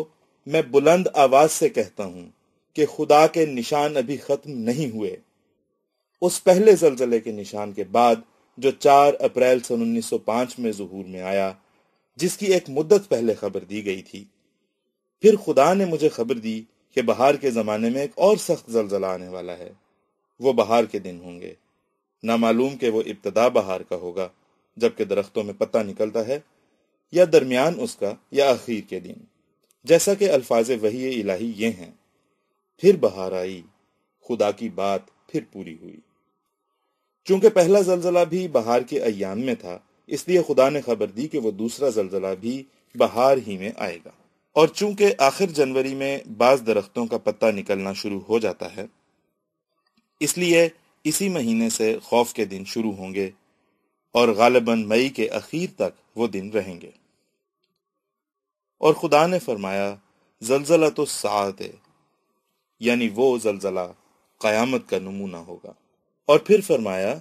میں بلند آواز سے کہتا ہوں کہ خدا کے نشان ابھی ختم نہیں ہوئے۔ اس پہلے زلزلے کے نشان کے بعد جو 4 اپریل سن 1905 میں ظہور میں آیا، جس کی ایک مدت پہلے خبر دی گئی تھی، پھر خدا نے مجھے خبر دی کہ بہار کے زمانے میں ایک اور سخت زلزلہ آنے والا ہے۔ وہ بہار کے دن ہوں گے، نہ معلوم کہ وہ ابتدا بہار کا ہوگا جبکہ درختوں میں پتا نکلتا ہے، یا درمیان اس کا، یا آخر کے دن، جیسا کہ الفاظ وحی الہی یہ ہیں: پھر بہار آئی، خدا کی بات پھر پوری ہوئی۔ چونکہ پہلا زلزلہ بھی بہار کے ایام میں تھا، اس لیے خدا نے خبر دی کہ وہ دوسرا زلزلہ بھی بہار ہی میں آئے گا، اور چونکہ آخر جنوری میں بعض درختوں کا پتا نکلنا شروع ہو جاتا ہے، اس لیے اسی مہینے سے خوف کے دن شروع ہوں گے اور غالباً مئی کے اخیر تک وہ دن رہیں گے۔ اور خدا نے فرمایا زلزلہ تو ساعت ہے، یعنی وہ زلزلہ قیامت کا نمونہ ہوگا۔ اور پھر فرمایا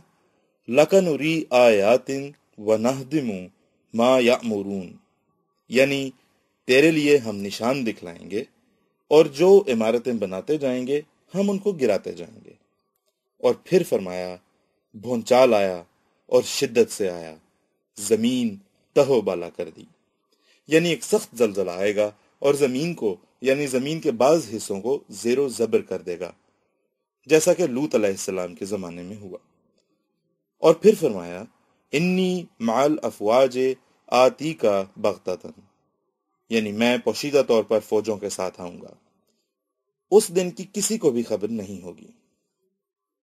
لَقَنُرِی آیَاتٍ وَنَہْدِمُ مَا یَأْمُرُونَ، یعنی تیرے لیے ہم نشان دکھلائیں گے اور جو عمارتیں بناتے جائیں گے ہم ان کو گراتے جائیں گے۔ اور پھر فرمایا بھونچال آیا اور شدت سے آیا، زمین تہو بالا کر دی، یعنی ایک سخت زلزلہ آئے گا اور زمین کو، یعنی زمین کے بعض حصوں کو زیر و زبر کر دے گا، جیسا کہ لوط علیہ السلام کے زمانے میں ہوا۔ اور پھر فرمایا انی مع الافواج آتی کا بغتتاً، یعنی میں پوشیدہ طور پر فوجوں کے ساتھ آؤں گا۔ اس دن کی کسی کو بھی خبر نہیں ہوگی،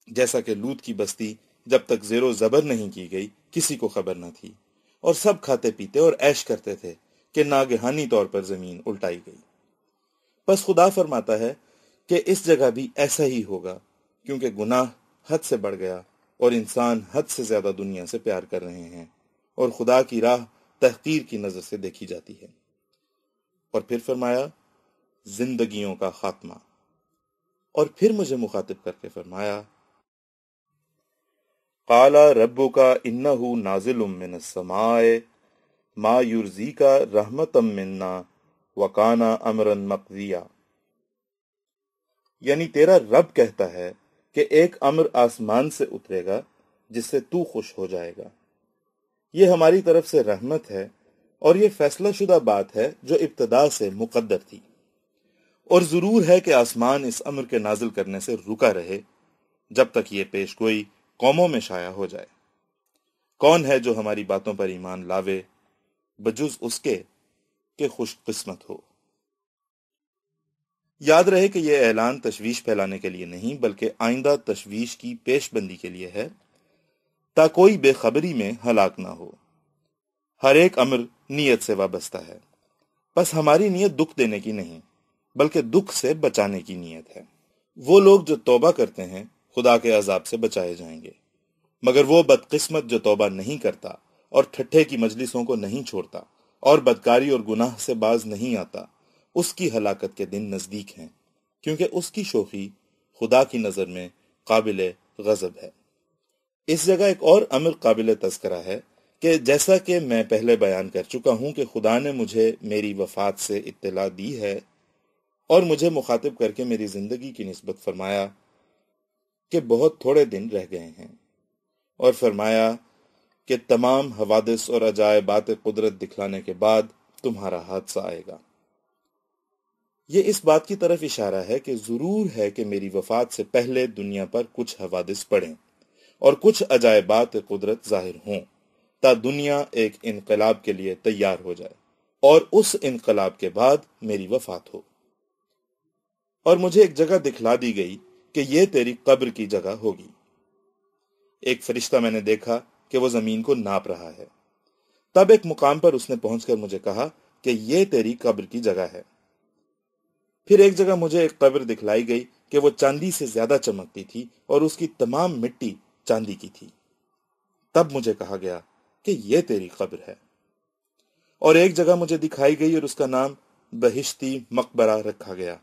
جیسا کہ لوط کی بستی جب تک زیر و زبر نہیں کی گئی کسی کو خبر نہ تھی، اور سب کھاتے پیتے اور عیش کرتے تھے کہ ناگہانی طور پر زمین الٹائی گئی۔ پس خدا فرماتا ہے کہ اس جگہ بھی ایسا ہی ہوگا، کیونکہ گناہ حد سے بڑھ گیا اور انسان حد سے زیادہ دنیا سے پیار کر رہے ہیں، اور خدا کی راہ تحقیر کی نظر سے دیکھی جاتی ہے۔ اور پھر فرمایا زندگیوں کا خاتمہ، اور پھر مجھے مخاطب کر کے فرمایا قال ربک انہ نازل من السماء ما یرزیک رحمتا منا وکان امرا مقضیا، یعنی تیرا رب کہتا ہے کہ ایک امر آسمان سے اترے گا جس سے تو خوش ہو جائے گا، یہ ہماری طرف سے رحمت ہے، اور یہ فیصلہ شدہ بات ہے جو ابتدا سے مقدر تھی، اور ضرور ہے کہ آسمان اس امر کے نازل کرنے سے رکا رہے جب تک یہ پیش گوئی قوموں میں شائع ہو جائے۔ کون ہے جو ہماری باتوں پر ایمان لاوے بجز اس کے کہ خوش قسمت ہو۔ یاد رہے کہ یہ اعلان تشویش پھیلانے کے لیے نہیں بلکہ آئندہ تشویش کی پیش بندی کے لیے ہے، تا کوئی بے خبری میں ہلاک نہ ہو۔ ہر ایک امر نیت سے وابستہ ہے، بس ہماری نیت دکھ دینے کی نہیں بلکہ دکھ سے بچانے کی نیت ہے۔ وہ لوگ جو توبہ کرتے ہیں خدا کے عذاب سے بچائے جائیں گے، مگر وہ بدقسمت جو توبہ نہیں کرتا اور ٹھٹھے کی مجلسوں کو نہیں چھوڑتا اور بدکاری اور گناہ سے باز نہیں آتا، اس کی ہلاکت کے دن نزدیک ہیں، کیونکہ اس کی شوخی خدا کی نظر میں قابل غضب ہے۔ اس جگہ ایک اور امر قابل تذکرہ ہے کہ جیسا کہ میں پہلے بیان کر چکا ہوں کہ خدا نے مجھے میری وفات سے اطلاع دی ہے، اور مجھے مخاطب کر کے میری زندگی کی نسبت فرمایا کہ بہت تھوڑے دن رہ گئے ہیں، اور فرمایا کہ تمام حوادث اور عجائبات قدرت دکھلانے کے بعد تمہارا حادثہ آئے گا۔ یہ اس بات کی طرف اشارہ ہے کہ ضرور ہے کہ میری وفات سے پہلے دنیا پر کچھ حوادث پڑیں اور کچھ عجائبات قدرت ظاہر ہوں، تا دنیا ایک انقلاب کے لیے تیار ہو جائے، اور اس انقلاب کے بعد میری وفات ہو۔ اور مجھے ایک جگہ دکھلا دی گئی کہ یہ تیری قبر کی جگہ ہوگی۔ ایک فرشتہ میں نے دیکھا کہ وہ زمین کو ناپ رہا ہے۔ تب ایک مقام پر اس نے پہنچ کر مجھے کہا کہ یہ تیری قبر کی جگہ ہے۔ پھر ایک جگہ مجھے ایک قبر دکھلائی گئی کہ وہ چاندی سے زیادہ چمکتی تھی اور اس کی تمام مٹی چاندی کی تھی۔ تب مجھے کہا گیا کہ یہ تیری قبر ہے۔ اور ایک جگہ مجھے دکھائی گئی اور اس کا نام بہشتی مقبرہ رکھا گیا،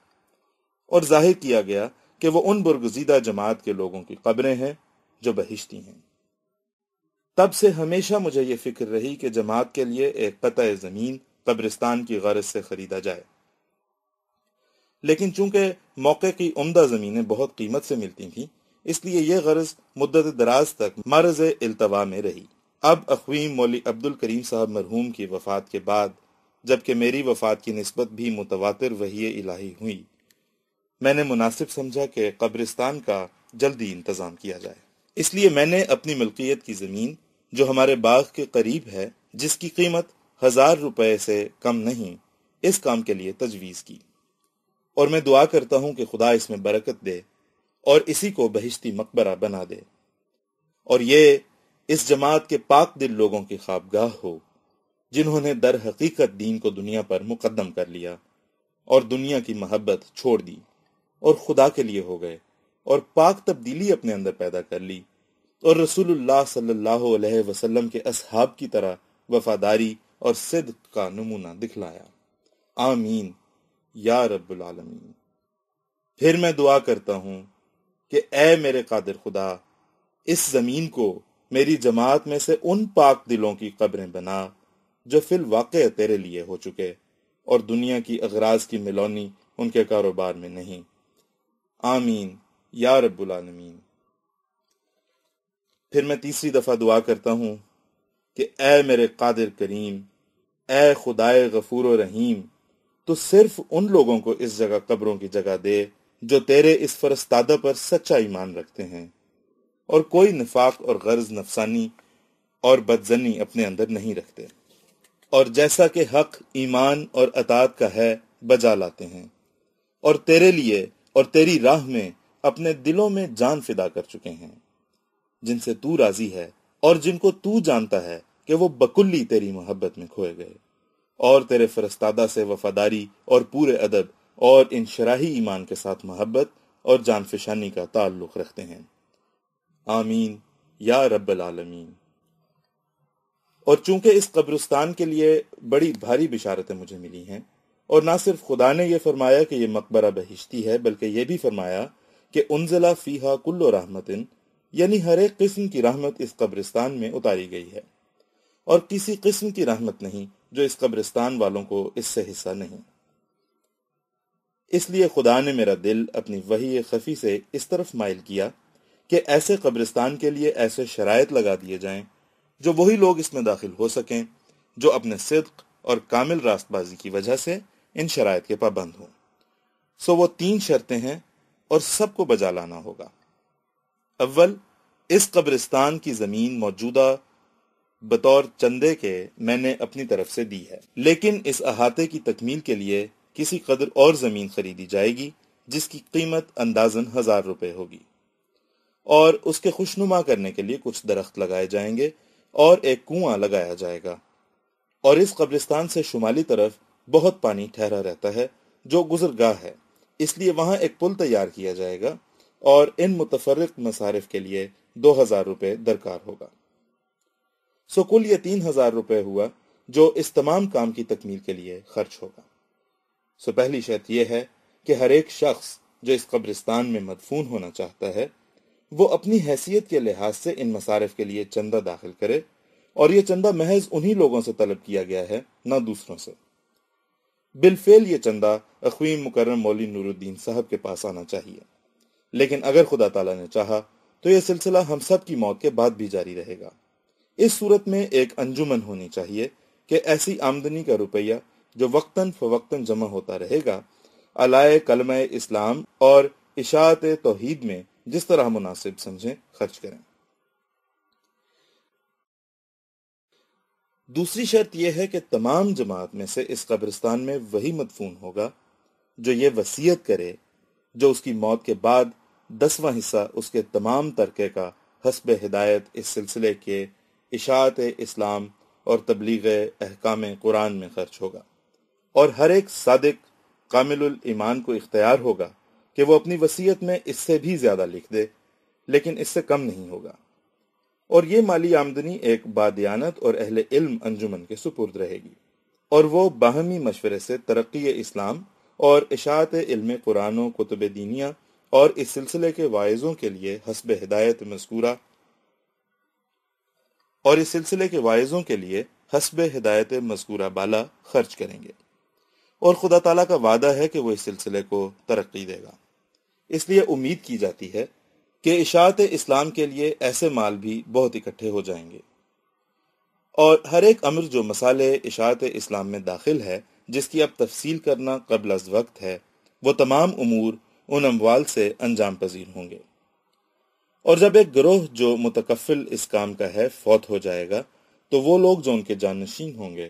اور ظاہر کیا گیا کہ وہ ان برگزیدہ جماعت کے لوگوں کی قبریں ہیں جو بہشتی ہیں۔ تب سے ہمیشہ مجھے یہ فکر رہی کہ جماعت کے لیے ایک قطع زمین قبرستان کی غرض سے خریدا جائے، لیکن چونکہ موقع کی عمدہ زمینیں بہت قیمت سے ملتی تھیں، اس لیے یہ غرض مدت دراز تک معرض التوا میں رہی۔ اب اخویم مولوی عبد الکریم صاحب مرحوم کی وفات کے بعد، جبکہ میری وفات کی نسبت بھی متواتر وحی الہی ہوئی، میں نے مناسب سمجھا کہ قبرستان کا جلدی انتظام کیا جائے۔ اس لیے میں نے اپنی ملکیت کی زمین جو ہمارے باغ کے قریب ہے، جس کی قیمت 1000 روپے سے کم نہیں، اس کام کے لیے تجویز کی، اور میں دعا کرتا ہوں کہ خدا اس میں برکت دے اور اسی کو بہشتی مقبرہ بنا دے، اور یہ اس جماعت کے پاک دل لوگوں کی خوابگاہ ہو جنہوں نے در حقیقت دین کو دنیا پر مقدم کر لیا اور دنیا کی محبت چھوڑ دی اور خدا کے لیے ہو گئے، اور پاک تبدیلی اپنے اندر پیدا کر لی، اور رسول اللہ صلی اللہ علیہ وسلم کے اصحاب کی طرح وفاداری اور صدق کا نمونہ دکھلایا۔ آمین یا رب العالمین۔ پھر میں دعا کرتا ہوں کہ اے میرے قادر خدا، اس زمین کو میری جماعت میں سے ان پاک دلوں کی قبریں بنا جو فی الواقع تیرے لیے ہو چکے، اور دنیا کی اغراض کی ملونی ان کے کاروبار میں نہیں۔ آمین یا رب العالمین۔ پھر میں تیسری دفعہ دعا کرتا ہوں کہ اے میرے قادر کریم، اے خدائے غفور و رحیم، تو صرف ان لوگوں کو اس جگہ قبروں کی جگہ دے جو تیرے اس فرستادہ پر سچا ایمان رکھتے ہیں، اور کوئی نفاق اور غرض نفسانی اور بدزنی اپنے اندر نہیں رکھتے، اور جیسا کہ حق ایمان اور اطاعت کا ہے بجا لاتے ہیں، اور تیرے لیے اور تیری راہ میں اپنے دلوں میں جان فدا کر چکے ہیں، جن سے تو راضی ہے اور جن کو تو جانتا ہے کہ وہ بکلی تیری محبت میں کھوئے گئے، اور تیرے فرستادہ سے وفاداری اور پورے ادب اور انشراحی ایمان کے ساتھ محبت اور جان فشانی کا تعلق رکھتے ہیں۔ آمین یا رب العالمین۔ اور چونکہ اس قبرستان کے لیے بڑی بھاری بشارتیں مجھے ملی ہیں، اور نہ صرف خدا نے یہ فرمایا کہ یہ مقبرہ بہشتی ہے، بلکہ یہ بھی فرمایا کہ انزلہ فیہا کل رحمت، یعنی ہر ایک قسم کی رحمت اس قبرستان میں اتاری گئی ہے، اور کسی قسم کی رحمت نہیں جو اس قبرستان والوں کو اس سے حصہ نہیں۔ اس لیے خدا نے میرا دل اپنی وحی خفی سے اس طرف مائل کیا کہ ایسے قبرستان کے لیے ایسے شرائط لگا دیے جائیں جو وہی لوگ اس میں داخل ہو سکیں جو اپنے صدق اور کامل راست بازی کی وجہ سے ان شرائط کے پابند ہوں۔ سو وہ 3 شرطیں ہیں اور سب کو بجا لانا ہوگا۔ اول، اس قبرستان کی زمین موجودہ بطور چندے کے میں نے اپنی طرف سے دی ہے، لیکن اس احاطے کی تکمیل کے لیے کسی قدر اور زمین خریدی جائے گی جس کی قیمت اندازاً 1000 روپے ہوگی، اور اس کے خوشنما کرنے کے لیے کچھ درخت لگائے جائیں گے اور ایک کنواں لگایا جائے گا، اور اس قبرستان سے شمالی طرف بہت پانی ٹھہرا رہتا ہے جو گزرگاہ ہے، اس لیے وہاں ایک پل تیار کیا جائے گا، اور ان متفرق مصارف کے لیے 2000 روپے درکار ہوگا۔ سو کل یہ 3000 روپے ہوا جو اس تمام کام کی تکمیل کے لیے خرچ ہوگا۔ سو پہلی شرط یہ ہے کہ ہر ایک شخص جو اس قبرستان میں مدفون ہونا چاہتا ہے وہ اپنی حیثیت کے لحاظ سے ان مصارف کے لیے چندہ داخل کرے، اور یہ چندہ محض انہی لوگوں سے طلب کیا گیا ہے، نہ دوسروں سے۔ بالفعل یہ چندہ اخویم مکرم مولوی نور الدین صاحب کے پاس آنا چاہیے، لیکن اگر خدا تعالیٰ نے چاہا تو یہ سلسلہ ہم سب کی موت کے بعد بھی جاری رہے گا۔ اس صورت میں ایک انجمن ہونی چاہیے کہ ایسی آمدنی کا روپیہ جو وقتاً فوقتاً جمع ہوتا رہے گا علائے کلمہ اسلام اور اشاعت توحید میں جس طرح مناسب سمجھیں خرچ کریں۔ دوسری شرط یہ ہے کہ تمام جماعت میں سے اس قبرستان میں وہی مدفون ہوگا جو یہ وصیت کرے جو اس کی موت کے بعد 10واں حصہ اس کے تمام ترکے کا حسب ہدایت اس سلسلے کے اشاعت اسلام اور تبلیغ احکام قرآن میں خرچ ہوگا، اور ہر ایک صادق کامل الایمان کو اختیار ہوگا کہ وہ اپنی وصیت میں اس سے بھی زیادہ لکھ دے، لیکن اس سے کم نہیں ہوگا، اور یہ مالی آمدنی ایک بادیانت اور اہل علم انجمن کے سپرد رہے گی، اور وہ باہمی مشورے سے ترقی اسلام اور اشاعت علم قرآن و کتب دینیہ اور اس سلسلے کے واعظوں کے لیے حسب ہدایت مذکورہ بالا خرچ کریں گے، اور خدا تعالیٰ کا وعدہ ہے کہ وہ اس سلسلے کو ترقی دے گا۔ اس لیے امید کی جاتی ہے کہ اشاعت اسلام کے لیے ایسے مال بھی بہت اکٹھے ہو جائیں گے، اور ہر ایک امر جو مصالح اشاعت اسلام میں داخل ہے جس کی اب تفصیل کرنا قبل از وقت ہے، وہ تمام امور ان اموال سے انجام پذیر ہوں گے۔ اور جب ایک گروہ جو متکفل اس کام کا ہے فوت ہو جائے گا تو وہ لوگ جو ان کے جانشین ہوں گے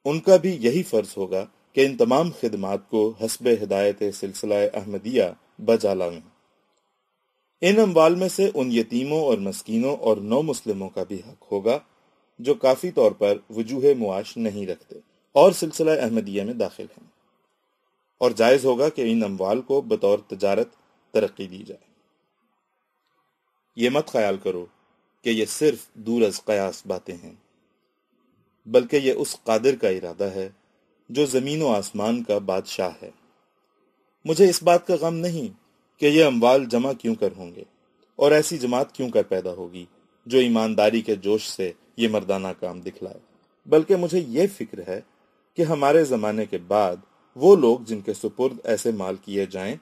ان کا بھی یہی فرض ہوگا کہ ان تمام خدمات کو حسب ہدایت سلسلہ احمدیہ بجا لائیں۔ ان اموال میں سے ان یتیموں اور مسکینوں اور نو مسلموں کا بھی حق ہوگا جو کافی طور پر وجوہ معاش نہیں رکھتے اور سلسلہ احمدیہ میں داخل ہیں، اور جائز ہوگا کہ ان اموال کو بطور تجارت ترقی دی جائے۔ یہ مت خیال کرو کہ یہ صرف دور از قیاس باتیں ہیں، بلکہ یہ اس قادر کا ارادہ ہے جو زمین و آسمان کا بادشاہ ہے۔ مجھے اس بات کا غم نہیں کہ یہ اموال جمع کیوں کر ہوں گے اور ایسی جماعت کیوں کر پیدا ہوگی جو ایمانداری کے جوش سے یہ مردانہ کام دکھلائے، بلکہ مجھے یہ فکر ہے کہ ہمارے زمانے کے بعد وہ لوگ جن کے سپرد ایسے مال کیے جائیں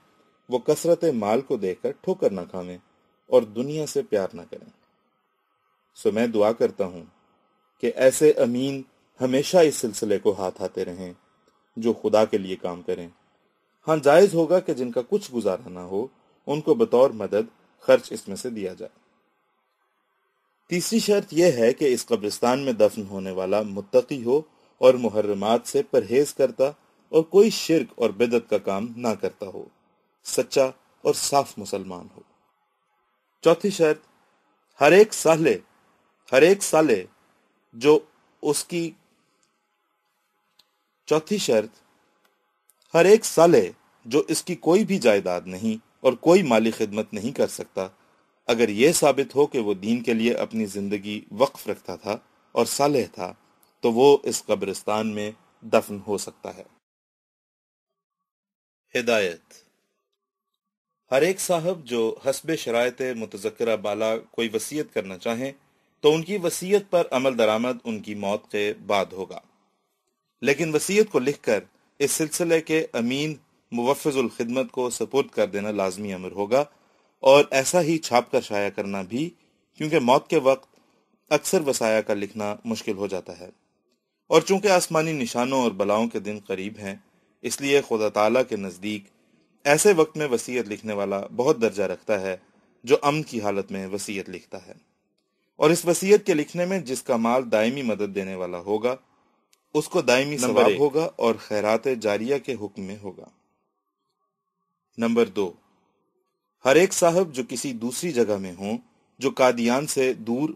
وہ کثرت مال کو دیکھ کر ٹھوکر نہ کھائیں اور دنیا سے پیار نہ کریں۔ سو میں دعا کرتا ہوں کہ ایسے امین ہمیشہ اس سلسلے کو ہاتھ آتے رہیں جو خدا کے لیے کام کریں۔ ہاں جائز ہوگا کہ جن کا کچھ گزارا نہ ہو ان کو بطور مدد خرچ اس میں سے دیا جائے۔ تیسری شرط یہ ہے کہ اس قبرستان میں دفن ہونے والا متقی ہو اور محرمات سے پرہیز کرتا اور کوئی شرک اور بدعت کا کام نہ کرتا ہو، سچا اور صاف مسلمان ہو۔ چوتھی شرط، ہر ایک سالے جو اس کی کوئی بھی جائیداد نہیں اور کوئی مالی خدمت نہیں کر سکتا، اگر یہ ثابت ہو کہ وہ دین کے لیے اپنی زندگی وقف رکھتا تھا اور صالح تھا تو وہ اس قبرستان میں دفن ہو سکتا ہے۔ ہدایت، ہر ایک صاحب جو حسب شرائط متذکرہ بالا کوئی وصیت کرنا چاہیں تو ان کی وصیت پر عمل درآمد ان کی موت کے بعد ہوگا، لیکن وصیت کو لکھ کر اس سلسلے کے امین موفز الخدمت کو سپرد کر دینا لازمی امر ہوگا، اور ایسا ہی چھاپ کر شائع کرنا بھی، کیونکہ موت کے وقت اکثر وصایا کا لکھنا مشکل ہو جاتا ہے، اور چونکہ آسمانی نشانوں اور بلاؤں کے دن قریب ہیں اس لیے خدا تعالیٰ کے نزدیک ایسے وقت میں وصیت لکھنے والا بہت درجہ رکھتا ہے جو امن کی حالت میں وصیت لکھتا ہے، اور اس وصیت کے لکھنے میں جس کا مال دائمی مدد دینے والا ہوگا اس کو دائمی ثواب ہوگا اور خیرات جاریہ کے حکم میں ہوگا۔ نمبر 2، ہر ایک صاحب جو کسی دوسری جگہ میں ہوں جو قادیان سے دور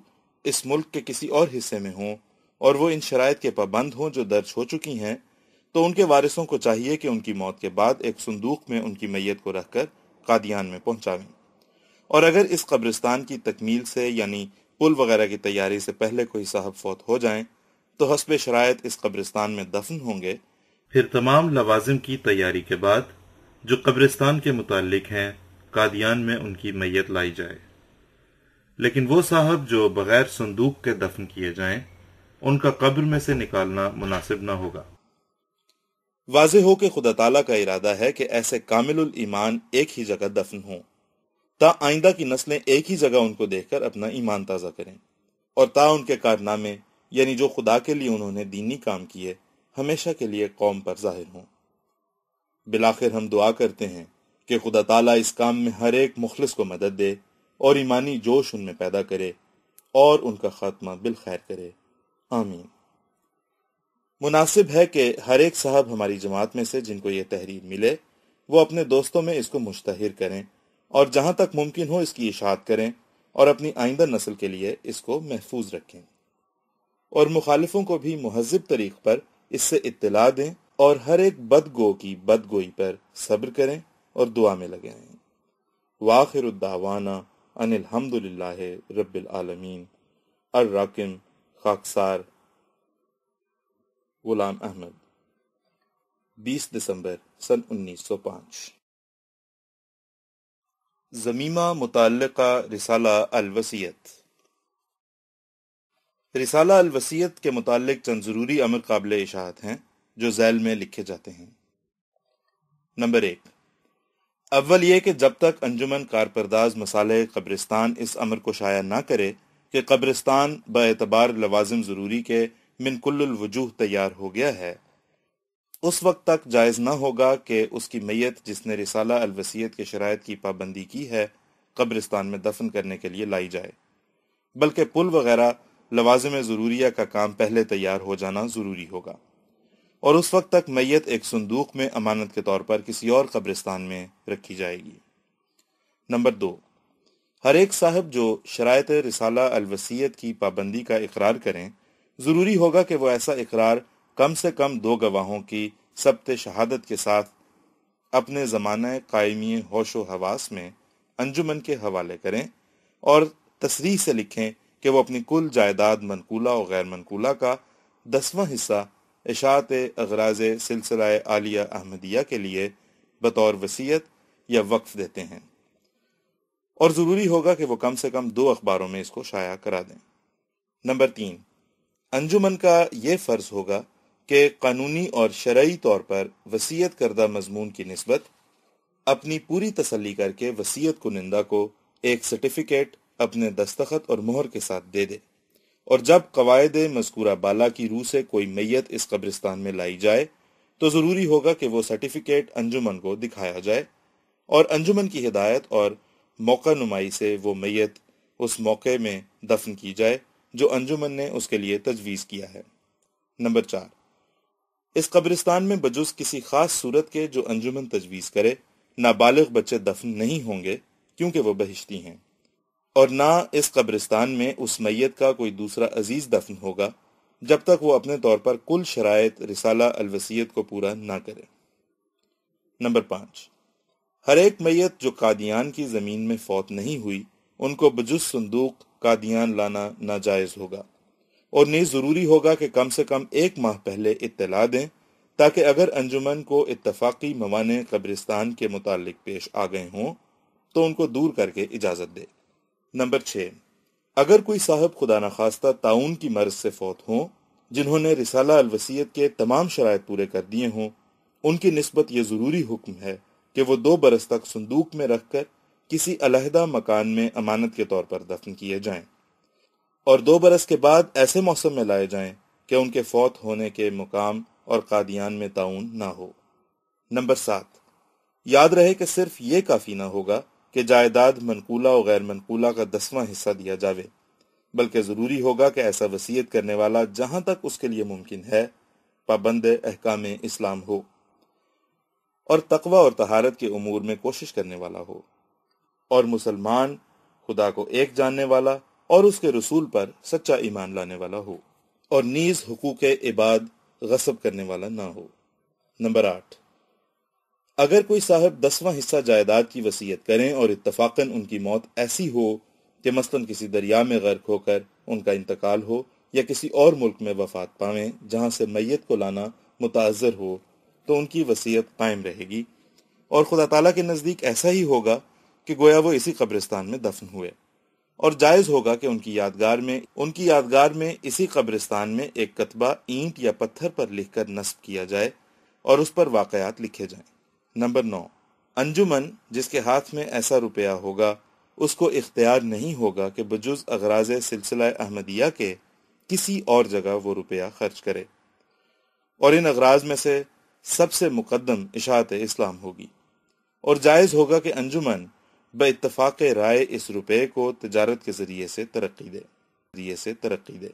اس ملک کے کسی اور حصے میں ہوں اور وہ ان شرائط کے پابند ہوں جو درج ہو چکی ہیں، تو ان کے وارثوں کو چاہیے کہ ان کی موت کے بعد ایک صندوق میں ان کی میت کو رکھ کر قادیان میں پہنچاویں، اور اگر اس قبرستان کی تکمیل سے یعنی پل وغیرہ کی تیاری سے پہلے کوئی صاحب فوت ہو جائیں تو حسب شرائط اس قبرستان میں دفن ہوں گے۔ پھر تمام لوازم کی تیاری کے بعد جو قبرستان کے متعلق ہیں قادیان میں ان کی میت لائی جائے، لیکن وہ صاحب جو بغیر صندوق کے دفن کیے جائیں ان کا قبر میں سے نکالنا مناسب نہ ہوگا۔ واضح ہو کہ خدا تعالیٰ کا ارادہ ہے کہ ایسے کامل الایمان ایک ہی جگہ دفن ہوں، تا آئندہ کی نسلیں ایک ہی جگہ ان کو دیکھ کر اپنا ایمان تازہ کریں، اور تا ان کے کارنامے یعنی جو خدا کے لیے انہوں نے دینی کام کیے ہمیشہ کے لیے قوم پر ظاہر ہوں۔ بالآخر ہم دعا کرتے ہیں کہ خدا تعالیٰ اس کام میں ہر ایک مخلص کو مدد دے اور ایمانی جوش ان میں پیدا کرے اور ان کا خاتمہ بالخیر کرے، آمین۔ مناسب ہے کہ ہر ایک صاحب ہماری جماعت میں سے جن کو یہ تحریر ملے وہ اپنے دوستوں میں اس کو مشتہر کریں اور جہاں تک ممکن ہو اس کی اشاعت کریں اور اپنی آئندہ نسل کے لیے اس کو محفوظ رکھیں، اور مخالفوں کو بھی مہذب طریق پر اس سے اطلاع دیں اور ہر ایک بدگو کی بدگوئی پر صبر کریں اور دعا میں لگے رہیں۔ وآخر الدعوانا ان الحمد للہ رب العالمین۔ الراکم خاکسار غلام احمد، 20 دسمبر سن 1905۔ ضمیمہ متعلقہ رسالہ الوصیت۔ رسالہ الوصیت کے متعلق چند ضروری امر قابل اشاعت ہیں جو ذیل میں لکھے جاتے ہیں۔ نمبر 1، اول یہ کہ جب تک انجمن کارپرداز مصالح قبرستان اس امر کو شائع نہ کرے کہ قبرستان باعتبار لوازم ضروری کے من کل الوجوہ تیار ہو گیا ہے، اس وقت تک جائز نہ ہوگا کہ اس کی میت جس نے رسالہ الوصیت کے شرائط کی پابندی کی ہے قبرستان میں دفن کرنے کے لیے لائی جائے، بلکہ پل وغیرہ لوازم ضروریہ کا کام پہلے تیار ہو جانا ضروری ہوگا، اور اس وقت تک میت ایک صندوق میں امانت کے طور پر کسی اور قبرستان میں رکھی جائے گی۔ نمبر 2، ہر ایک صاحب جو شرائط رسالہ الوصیت کی پابندی کا اقرار کریں، ضروری ہوگا کہ وہ ایسا اقرار کم سے کم 2 گواہوں کی ثبت شہادت کے ساتھ اپنے زمانہ قائمی ہوش و حواس میں انجمن کے حوالے کریں اور تصریح سے لکھیں کہ وہ اپنی کل جائیداد منقولہ و غیر منقولہ کا 10واں حصہ اشاعت اغراض سلسلہ عالیہ احمدیہ کے لیے بطور وصیت یا وقف دیتے ہیں، اور ضروری ہوگا کہ وہ کم سے کم 2 اخباروں میں اس کو شائع کرا دیں۔ نمبر 3، انجمن کا یہ فرض ہوگا کہ قانونی اور شرعی طور پر وصیت کردہ مضمون کی نسبت اپنی پوری تسلی کر کے وصیت کنندہ کو ایک سرٹیفکیٹ اپنے دستخط اور مہر کے ساتھ دے دے، اور جب قواعد مذکورہ بالا کی روح سے کوئی میت اس قبرستان میں لائی جائے تو ضروری ہوگا کہ وہ سرٹیفکیٹ انجمن کو دکھایا جائے، اور انجمن کی ہدایت اور موقع نمائی سے وہ میت اس موقع میں دفن کی جائے جو انجمن نے اس کے لیے تجویز کیا ہے۔ نمبر 4، اس قبرستان میں بجز کسی خاص صورت کے جو انجمن تجویز کرے نابالغ بچے دفن نہیں ہوں گے کیونکہ وہ بہشتی ہیں، اور نہ اس قبرستان میں اس میت کا کوئی دوسرا عزیز دفن ہوگا جب تک وہ اپنے طور پر کل شرائط رسالہ الوصیت کو پورا نہ کرے۔ نمبر 5، ہر ایک میت جو قادیان کی زمین میں فوت نہیں ہوئی ان کو بجز صندوق قادیان لانا ناجائز ہوگا، اور نیز ضروری ہوگا کہ کم سے کم 1 ماہ پہلے اطلاع دیں تاکہ اگر انجمن کو اتفاقی موانع قبرستان کے متعلق پیش آ گئے ہوں تو ان کو دور کر کے اجازت دے۔ نمبر 6، اگر کوئی صاحب خدا نخواستہ طاعون کی مرض سے فوت ہوں جنہوں نے رسالہ الوصیت کے تمام شرائط پورے کر دیے ہوں، ان کی نسبت یہ ضروری حکم ہے کہ وہ 2 برس تک صندوق میں رکھ کر کسی علیحدہ مکان میں امانت کے طور پر دفن کیے جائیں، اور 2 برس کے بعد ایسے موسم میں لائے جائیں کہ ان کے فوت ہونے کے مقام اور قادیان میں طاعون نہ ہو۔ نمبر 7، یاد رہے کہ صرف یہ کافی نہ ہوگا کہ جائیداد منقولہ و غیر منقولہ کا 10واں حصہ دیا جاوے، بلکہ ضروری ہوگا کہ ایسا وصیت کرنے والا جہاں تک اس کے لیے ممکن ہے پابند احکام اسلام ہو اور تقوی اور طہارت کے امور میں کوشش کرنے والا ہو، اور مسلمان، خدا کو ایک جاننے والا اور اس کے رسول پر سچا ایمان لانے والا ہو، اور نیز حقوق عباد غصب کرنے والا نہ ہو۔ نمبر 8، اگر کوئی صاحب 10واں حصہ جائیداد کی وصیت کریں اور اتفاقاً ان کی موت ایسی ہو کہ مثلاً کسی دریا میں غرق ہو کر ان کا انتقال ہو یا کسی اور ملک میں وفات پاویں جہاں سے میت کو لانا متعذر ہو، تو ان کی وصیت قائم رہے گی، اور خدا تعالیٰ کے نزدیک ایسا ہی ہوگا کہ گویا وہ اسی قبرستان میں دفن ہوئے، اور جائز ہوگا کہ ان کی یادگار میں اسی قبرستان میں ایک کتبہ اینٹ یا پتھر پر لکھ کر نصب کیا جائے اور اس پر واقعات لکھے جائیں۔ نمبر 9، انجمن جس کے ہاتھ میں ایسا روپیہ ہوگا اس کو اختیار نہیں ہوگا کہ بجز اغراض سلسلہ احمدیہ کے کسی اور جگہ وہ روپیہ خرچ کرے، اور ان اغراض میں سے سب سے مقدم اشاعت اسلام ہوگی، اور جائز ہوگا کہ انجمن بے اتفاق رائے اس روپے کو تجارت کے ذریعے سے ترقی دے۔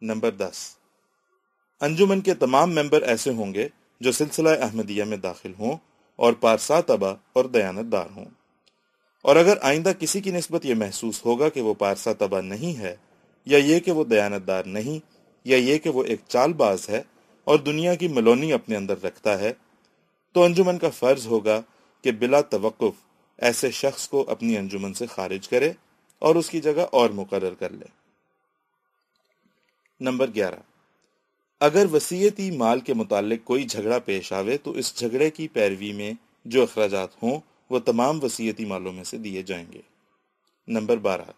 نمبر 10، انجمن کے تمام ممبر ایسے ہوں گے جو سلسلہ احمدیہ میں داخل ہوں اور پارسا طبع اور دیانت دار ہوں، اور اگر آئندہ کسی کی نسبت یہ محسوس ہوگا کہ وہ پارسا طبع نہیں ہے، یا یہ کہ وہ دیانت دار نہیں، یا یہ کہ وہ ایک چال باز ہے اور دنیا کی ملونی اپنے اندر رکھتا ہے، تو انجمن کا فرض ہوگا کہ بلا توقف ایسے شخص کو اپنی انجمن سے خارج کرے اور اس کی جگہ اور مقرر کر لے۔ نمبر 11، اگر وصیتی مال کے متعلق کوئی جھگڑا پیش آوے تو اس جھگڑے کی پیروی میں جو اخراجات ہوں وہ تمام وصیتی مالوں میں سے دیے جائیں گے۔ نمبر 12،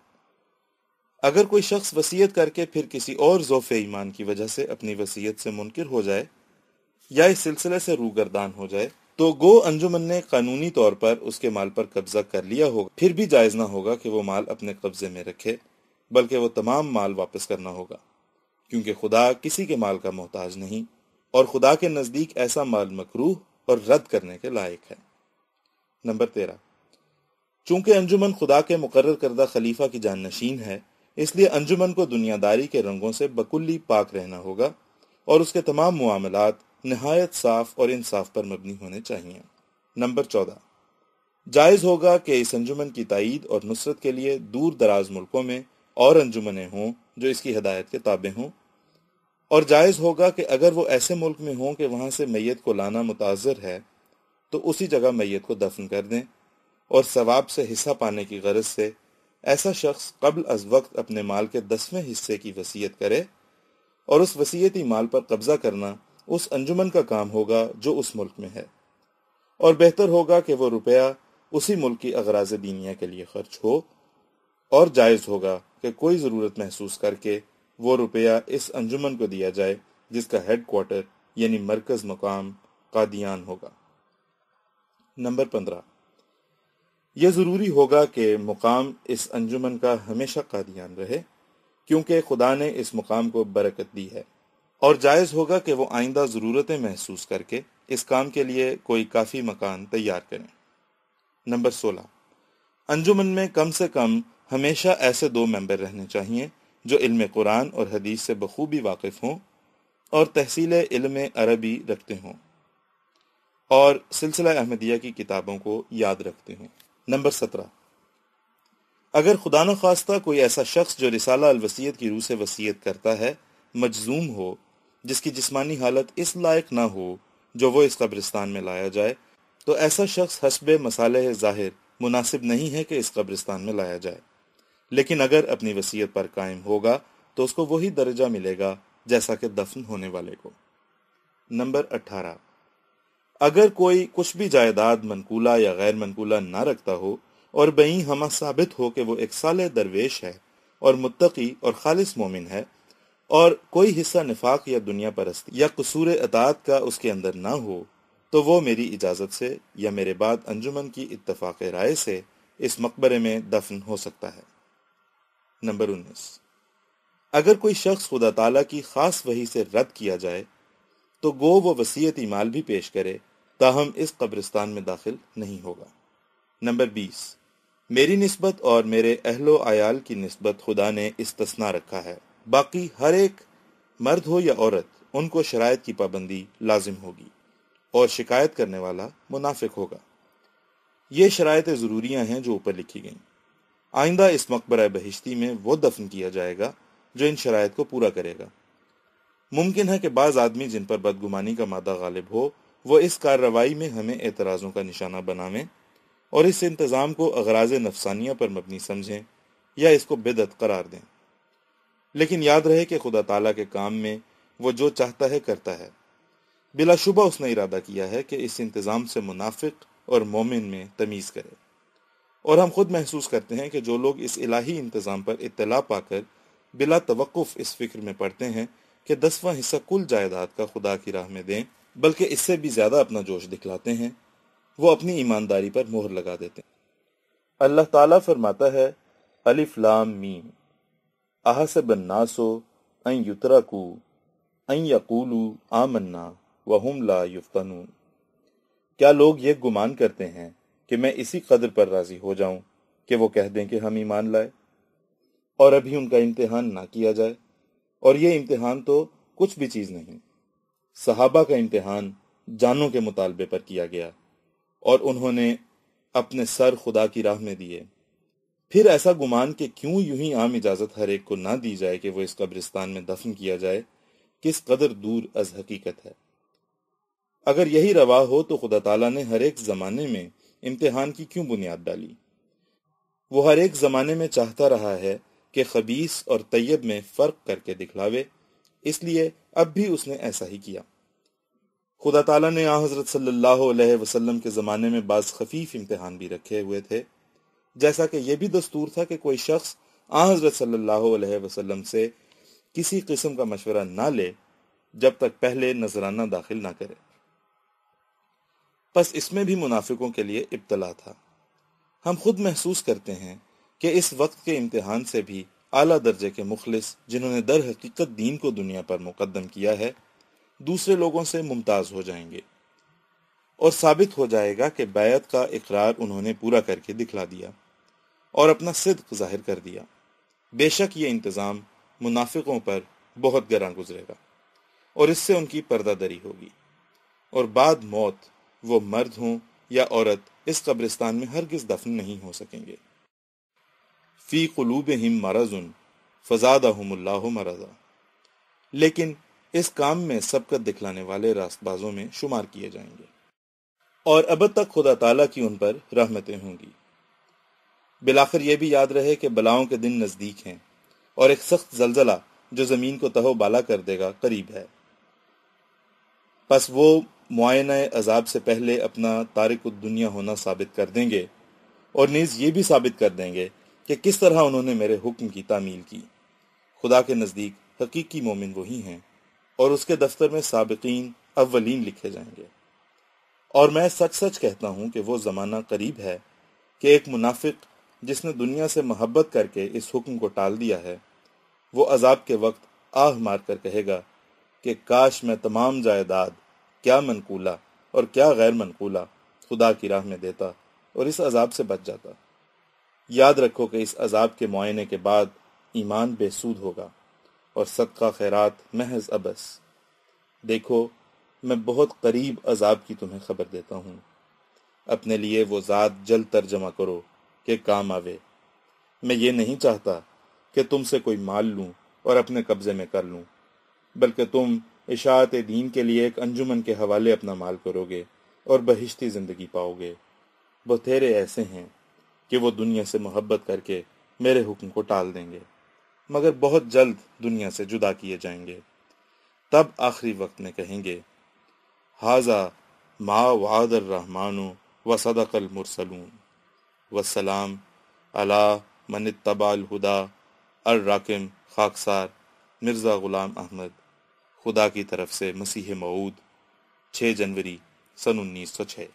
اگر کوئی شخص وصیت کر کے پھر کسی اور ضعف ایمان کی وجہ سے اپنی وصیت سے منکر ہو جائے یا اس سلسلے سے روگردان ہو جائے تو گو انجمن نے قانونی طور پر اس کے مال پر قبضہ کر لیا ہوگا، پھر بھی جائز نہ ہوگا کہ وہ مال اپنے قبضے میں رکھے، بلکہ وہ تمام مال واپس کرنا ہوگا، کیونکہ خدا کسی کے مال کا محتاج نہیں، اور خدا کے نزدیک ایسا مال مکروہ اور رد کرنے کے لائق ہے۔ نمبر 13، چونکہ انجمن خدا کے مقرر کردہ خلیفہ کی جانشین ہے، اس لیے انجمن کو دنیا داری کے رنگوں سے بکلی پاک رہنا ہوگا، اور اس کے تمام معاملات نہایت صاف اور انصاف پر مبنی ہونے چاہیے۔ نمبر 14، جائز ہوگا کہ اس انجمن کی تائید اور نصرت کے لیے دور دراز ملکوں میں اور انجمنیں ہوں جو اس کی ہدایت کے تابع ہوں، اور جائز ہوگا کہ اگر وہ ایسے ملک میں ہوں کہ وہاں سے میت کو لانا متعذر ہے تو اسی جگہ میت کو دفن کر دیں، اور ثواب سے حصہ پانے کی غرض سے ایسا شخص قبل از وقت اپنے مال کے 10ویں حصے کی وصیت کرے، اور اس وصیتی مال پر قبضہ کرنا اس انجمن کا کام ہوگا جو اس ملک میں ہے، اور بہتر ہوگا کہ وہ روپیہ اسی ملک کی اغراض دینیہ کے لیے خرچ ہو، اور جائز ہوگا کہ کوئی ضرورت محسوس کر کے وہ روپیہ اس انجمن کو دیا جائے جس کا ہیڈ کوارٹر یعنی مرکز مقام قادیان ہوگا۔ نمبر 15، یہ ضروری ہوگا کہ مقام اس انجمن کا ہمیشہ قادیان رہے، کیونکہ خدا نے اس مقام کو برکت دی ہے، اور جائز ہوگا کہ وہ آئندہ ضرورتیں محسوس کر کے اس کام کے لیے کوئی کافی مکان تیار کریں۔ نمبر 16، انجمن میں کم سے کم ہمیشہ ایسے 2 ممبر رہنے چاہیے جو علم قرآن اور حدیث سے بخوبی واقف ہوں اور تحصیل علم عربی رکھتے ہوں اور سلسلہ احمدیہ کی کتابوں کو یاد رکھتے ہوں۔ نمبر 17، اگر خدا نخواستہ کوئی ایسا شخص جو رسالہ الوصیت کی روح سے وصیت کرتا ہے مجزوم ہو، جس کی جسمانی حالت اس لائق نہ ہو جو وہ اس قبرستان میں لایا جائے، تو ایسا شخص حسب مصالح ظاہر مناسب نہیں ہے کہ اس قبرستان میں لایا جائے، لیکن اگر اپنی وصیت پر قائم ہوگا تو اس کو وہی درجہ ملے گا جیسا کہ دفن ہونے والے کو۔ نمبر 18، اگر کوئی کچھ بھی جائیداد منقولہ یا غیر منقولہ نہ رکھتا ہو اور بہیں ہمہ ثابت ہو کہ وہ ایک صالح درویش ہے اور متقی اور خالص مومن ہے، اور کوئی حصہ نفاق یا دنیا پرستی یا قصور اطاعت کا اس کے اندر نہ ہو، تو وہ میری اجازت سے یا میرے بعد انجمن کی اتفاق رائے سے اس مقبرے میں دفن ہو سکتا ہے۔ نمبر 19، اگر کوئی شخص خدا تعالیٰ کی خاص وحی سے رد کیا جائے تو گو وہ وصیتی مال بھی پیش کرے، تاہم اس قبرستان میں داخل نہیں ہوگا۔ نمبر 20، میری نسبت اور میرے اہل و عیال کی نسبت خدا نے استثناء رکھا ہے، باقی ہر ایک مرد ہو یا عورت ان کو شرائط کی پابندی لازم ہوگی، اور شکایت کرنے والا منافق ہوگا۔ یہ شرائط ضروریاں ہیں جو اوپر لکھی گئیں۔ آئندہ اس مقبرہ بہشتی میں وہ دفن کیا جائے گا جو ان شرائط کو پورا کرے گا۔ ممکن ہے کہ بعض آدمی جن پر بدگمانی کا مادہ غالب ہو وہ اس کارروائی میں ہمیں اعتراضوں کا نشانہ بناویں اور اس انتظام کو اغراض نفسانیہ پر مبنی سمجھیں یا اس کو بدعت قرار دیں، لیکن یاد رہے کہ خدا تعالیٰ کے کام میں وہ جو چاہتا ہے کرتا ہے۔ بلا شبہ اس نے ارادہ کیا ہے کہ اس انتظام سے منافق اور مومن میں تمیز کرے، اور ہم خود محسوس کرتے ہیں کہ جو لوگ اس الہی انتظام پر اطلاع پا کر بلا توقف اس فکر میں پڑتے ہیں کہ 10واں حصہ کل جائیداد کا خدا کی راہ میں دیں بلکہ اس سے بھی زیادہ اپنا جوش دکھلاتے ہیں، وہ اپنی ایمانداری پر مہر لگا دیتے ہیں۔ اللہ تعالیٰ فرماتا ہے الف لام میم احسب الناس ان یترکوا ان یقولوا آمنا وہم لا یفتنون، کیا لوگ یہ گمان کرتے ہیں کہ میں اسی قدر پر راضی ہو جاؤں کہ وہ کہہ دیں کہ ہم ایمان لائے اور ابھی ان کا امتحان نہ کیا جائے؟ اور یہ امتحان تو کچھ بھی چیز نہیں، صحابہ کا امتحان جانوں کے مطالبے پر کیا گیا اور انہوں نے اپنے سر خدا کی راہ میں دیے۔ پھر ایسا گمان کہ کیوں یوں ہی عام اجازت ہر ایک کو نہ دی جائے کہ وہ اس قبرستان میں دفن کیا جائے، کس قدر دور از حقیقت ہے۔ اگر یہی روا ہو تو خدا تعالیٰ نے ہر ایک زمانے میں امتحان کی کیوں بنیاد ڈالی؟ وہ ہر ایک زمانے میں چاہتا رہا ہے کہ خبیث اور طیب میں فرق کر کے دکھلاوے، اس لیے اب بھی اس نے ایسا ہی کیا۔ خدا تعالیٰ نے حضرت صلی اللہ علیہ وسلم کے زمانے میں بعض خفیف امتحان بھی رکھے ہوئے تھے، جیسا کہ یہ بھی دستور تھا کہ کوئی شخص حضرت صلی اللہ علیہ وسلم سے کسی قسم کا مشورہ نہ لے جب تک پہلے نذرانہ داخل نہ کرے۔ پس اس میں بھی منافقوں کے لیے ابتلا تھا۔ ہم خود محسوس کرتے ہیں کہ اس وقت کے امتحان سے بھی اعلیٰ درجے کے مخلص، جنہوں نے در حقیقت دین کو دنیا پر مقدم کیا ہے، دوسرے لوگوں سے ممتاز ہو جائیں گے، اور ثابت ہو جائے گا کہ بیعت کا اقرار انہوں نے پورا کر کے دکھلا دیا اور اپنا صدق ظاہر کر دیا۔ بے شک یہ انتظام منافقوں پر بہت گراں گزرے گا، اور اس سے ان کی پردہ دری ہوگی، اور بعد موت وہ مرد ہوں یا عورت اس قبرستان میں ہرگز دفن نہیں ہو سکیں گے۔ فی قلوبہم مرض فزادہم اللہ مرضا، لیکن اس کام میں سبقت دکھلانے والے راست بازوں میں شمار کیے جائیں گے، اور ابد تک خدا تعالیٰ کی ان پر رحمتیں ہوں گی۔ بالآخر یہ بھی یاد رہے کہ بلاؤں کے دن نزدیک ہیں، اور ایک سخت زلزلہ جو زمین کو تہو بالا کر دے گا قریب ہے۔ پس وہ معائنہ عذاب سے پہلے اپنا تارک الدنیا ہونا ثابت کر دیں گے، اور نیز یہ بھی ثابت کر دیں گے کہ کس طرح انہوں نے میرے حکم کی تعمیل کی۔ خدا کے نزدیک حقیقی مومن وہی ہیں، اور اس کے دفتر میں سابقین اولین لکھے جائیں گے۔ اور میں سچ سچ کہتا ہوں کہ وہ زمانہ قریب ہے کہ ایک منافق جس نے دنیا سے محبت کر کے اس حکم کو ٹال دیا ہے، وہ عذاب کے وقت آہ مار کر کہے گا کہ کاش میں تمام جائیداد، کیا منقولہ اور کیا غیر منقولہ، خدا کی راہ میں دیتا اور اس عذاب سے بچ جاتا۔ یاد رکھو کہ اس عذاب کے معائنے کے بعد ایمان بے سود ہوگا اور صدقہ خیرات محض عبث۔ دیکھو میں بہت قریب عذاب کی تمہیں خبر دیتا ہوں، اپنے لیے وہ ذات جلد تر جمع کرو کہ کام آوے۔ میں یہ نہیں چاہتا کہ تم سے کوئی مال لوں اور اپنے قبضے میں کر لوں، بلکہ تم اشاعت دین کے لیے ایک انجمن کے حوالے اپنا مال کرو گے اور بہشتی زندگی پاؤ گے۔ بتھیرے ایسے ہیں کہ وہ دنیا سے محبت کر کے میرے حکم کو ٹال دیں گے، مگر بہت جلد دنیا سے جدا کیے جائیں گے۔ تب آخری وقت میں کہیں گے ھذا ما وعد الرحمن وصدق المرسلون والسلام علی من اتبع الہدی الراکم خاکسار مرزا غلام احمد، خدا کی طرف سے مسیح موعود، 6 جنوری سن 1906۔